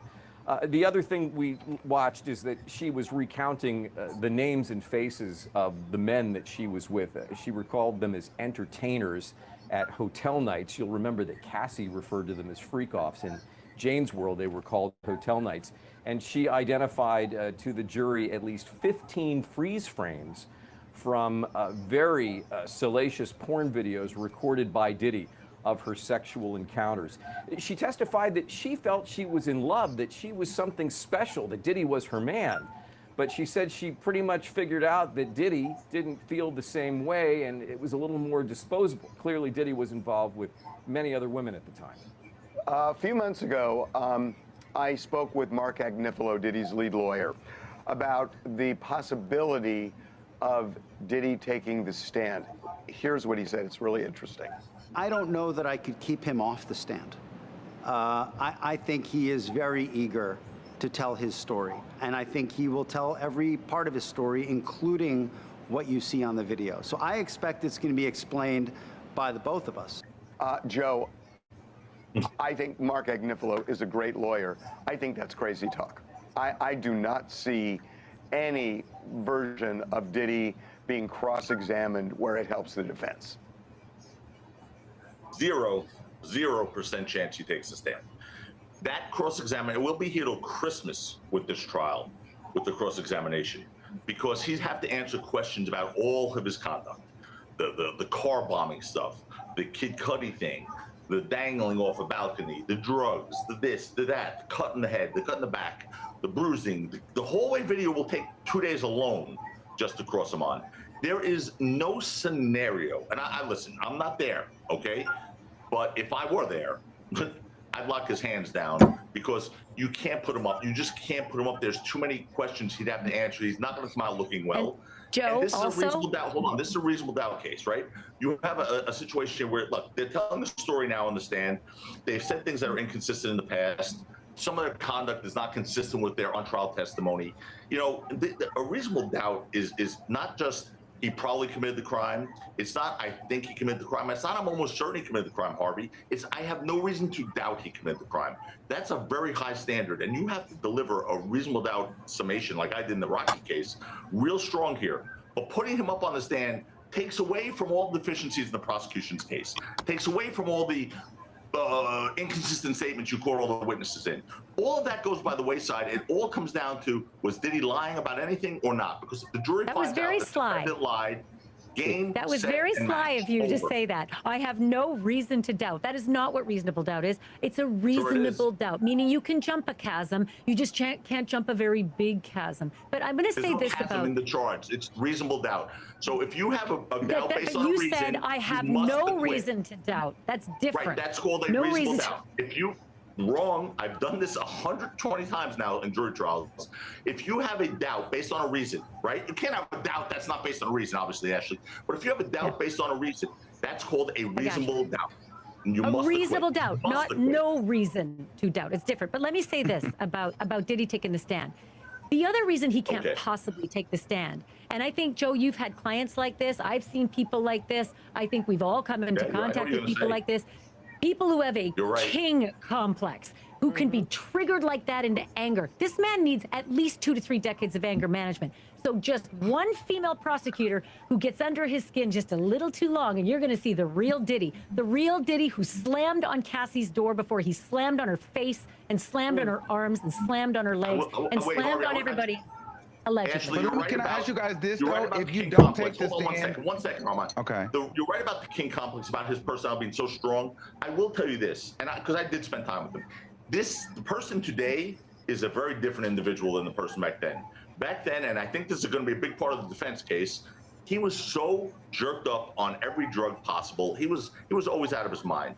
The other thing we watched is that she was recounting the names and faces of the men that she was with. She recalled them as entertainers at hotel nights. You'll remember that Cassie referred to them as freak-offs. In Jane's world, they were called hotel nights. And she identified to the jury at least 15 freeze frames from very salacious porn videos recorded by Diddy of her sexual encounters. She testified that she felt she was in love, that she was something special, that Diddy was her man. But she said she pretty much figured out that Diddy didn't feel the same way, and it was a little more disposable. Clearly, Diddy was involved with many other women at the time. A few months ago, I spoke with Mark Agnifilo, Diddy's lead lawyer, about the possibility of Diddy taking the stand. Here's what he said. It's really interesting. I don't know that I could keep him off the stand. I think he is very eager to tell his story, and I think he will tell every part of his story, including what you see on the video. So I expect it's going to be explained by the both of us. Joe, I think Mark Agnifilo is a great lawyer. I think that's crazy talk. I do not see any version of Diddy being cross-examined where it helps the defense. 0% chance he takes a stand. That cross-examination, we'll be here till Christmas with this trial, with the cross-examination. because he'd have to answer questions about all of his conduct, the car bombing stuff, the Kid Cudi thing, the dangling off a balcony, the drugs, the this, the that, the cut in the head, the cut in the back, the bruising. The hallway video will take 2 days alone just to cross him on. There is no scenario, and I listen, I'm not there, okay? But if I were there, I'd lock his hands down, because you can't put him up. You just can't put him up. There's too many questions he'd have to answer. He's not going to come out looking well. Joe, and this also, is a reasonable doubt. Hold on. This is a reasonable doubt case, right? You have a situation where, look, they're telling the story now on the stand. They've said things that are inconsistent in the past. Some of their conduct is not consistent with their on-trial testimony. You know, a reasonable doubt is not just he probably committed the crime. It's not I think he committed the crime. It's not I'm almost certain he committed the crime, Harvey. It's I have no reason to doubt he committed the crime. That's a very high standard, and you have to deliver a reasonable doubt summation like I did in the Rocky case, real strong here. But putting him up on the stand takes away from all the deficiencies in the prosecution's case, takes away from all the inconsistent statements you caught all the witnesses in. All of that goes by the wayside. It all comes down to, was Diddy lying about anything or not? Because if the jury That was finds very out that the sly. defendant lied, game, That was set, very and sly match. of you to Over. say that. I have no reason to doubt. That is not what reasonable doubt is. It's a reasonable doubt, meaning you can jump a chasm. You just can't jump a very big chasm. But I'm going to There's say no this chasm about in the charge. It's reasonable doubt. So if you have a doubt based on a you reason, said I have you must no acquit. reason to doubt. That's different. Right, that's called a no reasonable reason doubt. If you wrong, I've done this 120 times now in jury trials. If you have a doubt based on a reason, right? You can't have a doubt that's not based on a reason, obviously, Ashley. But if you have a doubt based on a reason, that's called a reasonable doubt. And you a must reasonable acquit. doubt, You must not acquit. no reason to doubt. It's different. But let me say this about Diddy taking the stand. The other reason he can't possibly take the stand, and I think, Joe, you've had clients like this. I've seen people like this. I think we've all come into Yeah, I know what contact you're with gonna people say. like this. People who have a You're right. king complex, who can be triggered like that into anger. This man needs at least 2 to 3 decades of anger management. So just one female prosecutor who gets under his skin just a little too long, and you're going to see the real Diddy who slammed on Cassie's door before he slammed on her face and slammed on her arms and slammed on her legs and wait, slammed Harvey, on everybody. Allegedly. Ashley, you're right Can I about, ask you guys this, you're though? right about If the you king don't complex. take the Hold on stand- one second, Roman. Okay. You're right about the king complex, about his personality being so strong. I will tell you this, and because I did spend time with him. The person today is a very different individual than the person back then. Back then, and I think this is going to be a big part of the defense case, he was so jerked up on every drug possible. He was always out of his mind.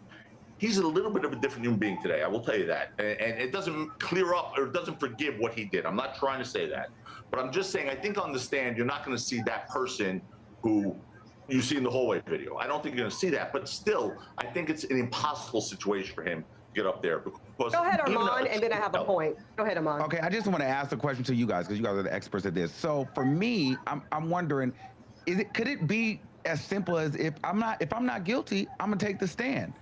He's a little bit of a different human being today, I will tell you that. And it doesn't clear up or it doesn't forgive what he did. I'm not trying to say that. But I'm just saying, I think on the stand, you're not going to see that person who you see in the hallway video. I don't think you're going to see that. But still, I think it's an impossible situation for him to get up there. Because Go ahead, even Armand, and then I have a point. Go ahead, Armand. Okay, I just want to ask a question to you guys because you guys are the experts at this. So for me, I'm wondering, could it be as simple as if I'm not guilty, I'm gonna take the stand?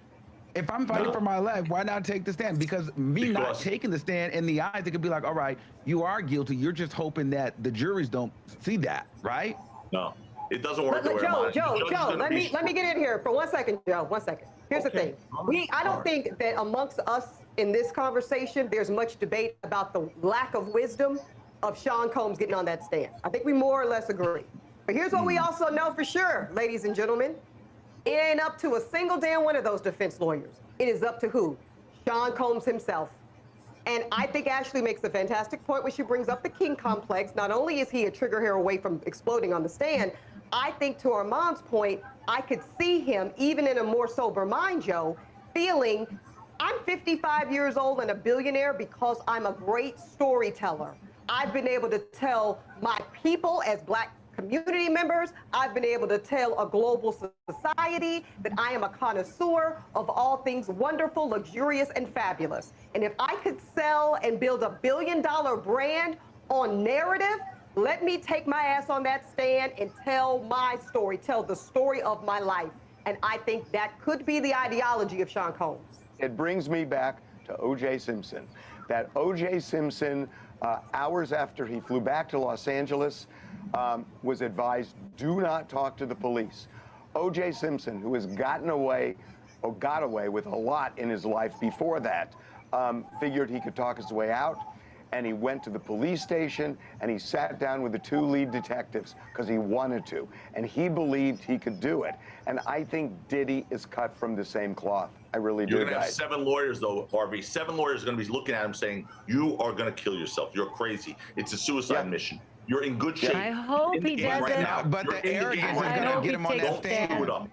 If I'm fighting for my life, why not take the stand? Because not taking the stand in the eyes, it could be like, all right, you are guilty. You're just hoping that the juries don't see that, right? No, it doesn't work But that way. Joe, let me get in here for 1 second, Joe. 1 second. Here's the thing. I don't think that amongst us in this conversation, there's much debate about the lack of wisdom of Sean Combs getting on that stand. I think we more or less agree. But here's what we also know for sure, ladies and gentlemen. It ain't up to a single damn one of those defense lawyers. It is up to who? Sean Combs himself. And I think Ashley makes a fantastic point when she brings up the king complex. Not only is he a trigger hair away from exploding on the stand, I think to Armand's point, I could see him, even in a more sober mind, Joe, feeling, I'm 55 years old and a billionaire because I'm a great storyteller. I've been able to tell my people as Black community members, I've been able to tell a global society that I am a connoisseur of all things wonderful, luxurious, and fabulous. And if I could sell and build $1 billion brand on narrative, let me take my ass on that stand and tell my story, tell the story of my life. And I think that could be the ideology of Sean Combs. It brings me back to O.J. Simpson. That O.J. Simpson, hours after he flew back to Los Angeles, was advised, do not talk to the police. O.J. Simpson, who has got away with a lot in his life before that, figured he could talk his way out. and he went to the police station and he sat down with the 2 lead detectives because he wanted to, and he believed he could do it. And I think Diddy is cut from the same cloth. I really do, You're going to have guys. 7 lawyers, though, Harvey. 7 lawyers are going to be looking at him saying, you are going to kill yourself. You're crazy. It's a suicide mission. You're in good shape. I hope he doesn't. Right now. But the arrogance is going to get him on that stand. Don't screw it up.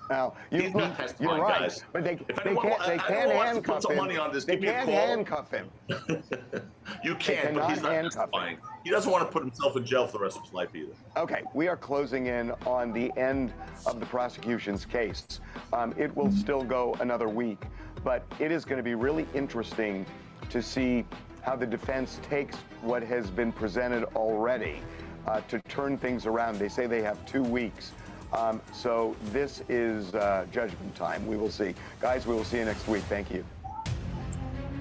Now, you're right, guys. but they If anyone can't handcuff put some him. money on this, They give me a can't call. handcuff him. You can, but he's not testifying. He doesn't want to put himself in jail for the rest of his life either. Okay, we are closing in on the end of the prosecution's case. It will still go another week, but it is going to be really interesting to see how the defense takes what has been presented already to turn things around. They say they have 2 weeks. So this is judgment time. We will see. Guys, we will see you next week. Thank you.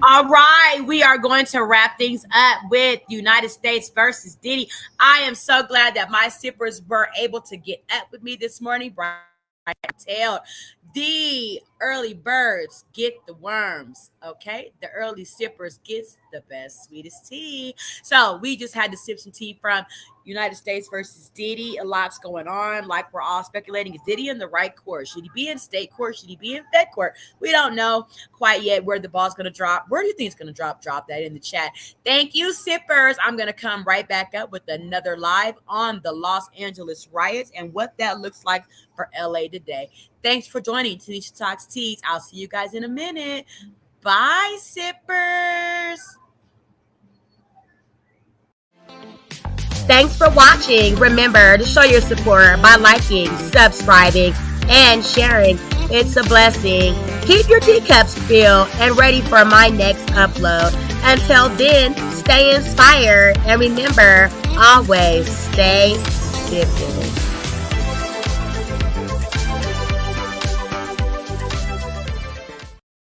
All right, we are going to wrap things up with United States versus Diddy. I am so glad that my sippers were able to get up with me this morning. Brian tailed. The early birds get the worms, okay? The early sippers gets the best, sweetest tea. So we just had to sip some tea from United States versus Diddy. A lot's going on. Like we're all speculating, is Diddy in the right court? Should he be in state court? Should he be in fed court? We don't know quite yet where the ball's going to drop. Where do you think it's going to drop? Drop that in the chat. Thank you, sippers. I'm going to come right back up with another live on the Los Angeles riots and what that looks like for LA today. Thanks for joining Tanisha Talks Teas. I'll see you guys in a minute. Bye, sippers. Thanks for watching. Remember to show your support by liking, subscribing, and sharing. It's a blessing. Keep your teacups filled and ready for my next upload. Until then, stay inspired and remember, always stay sipping.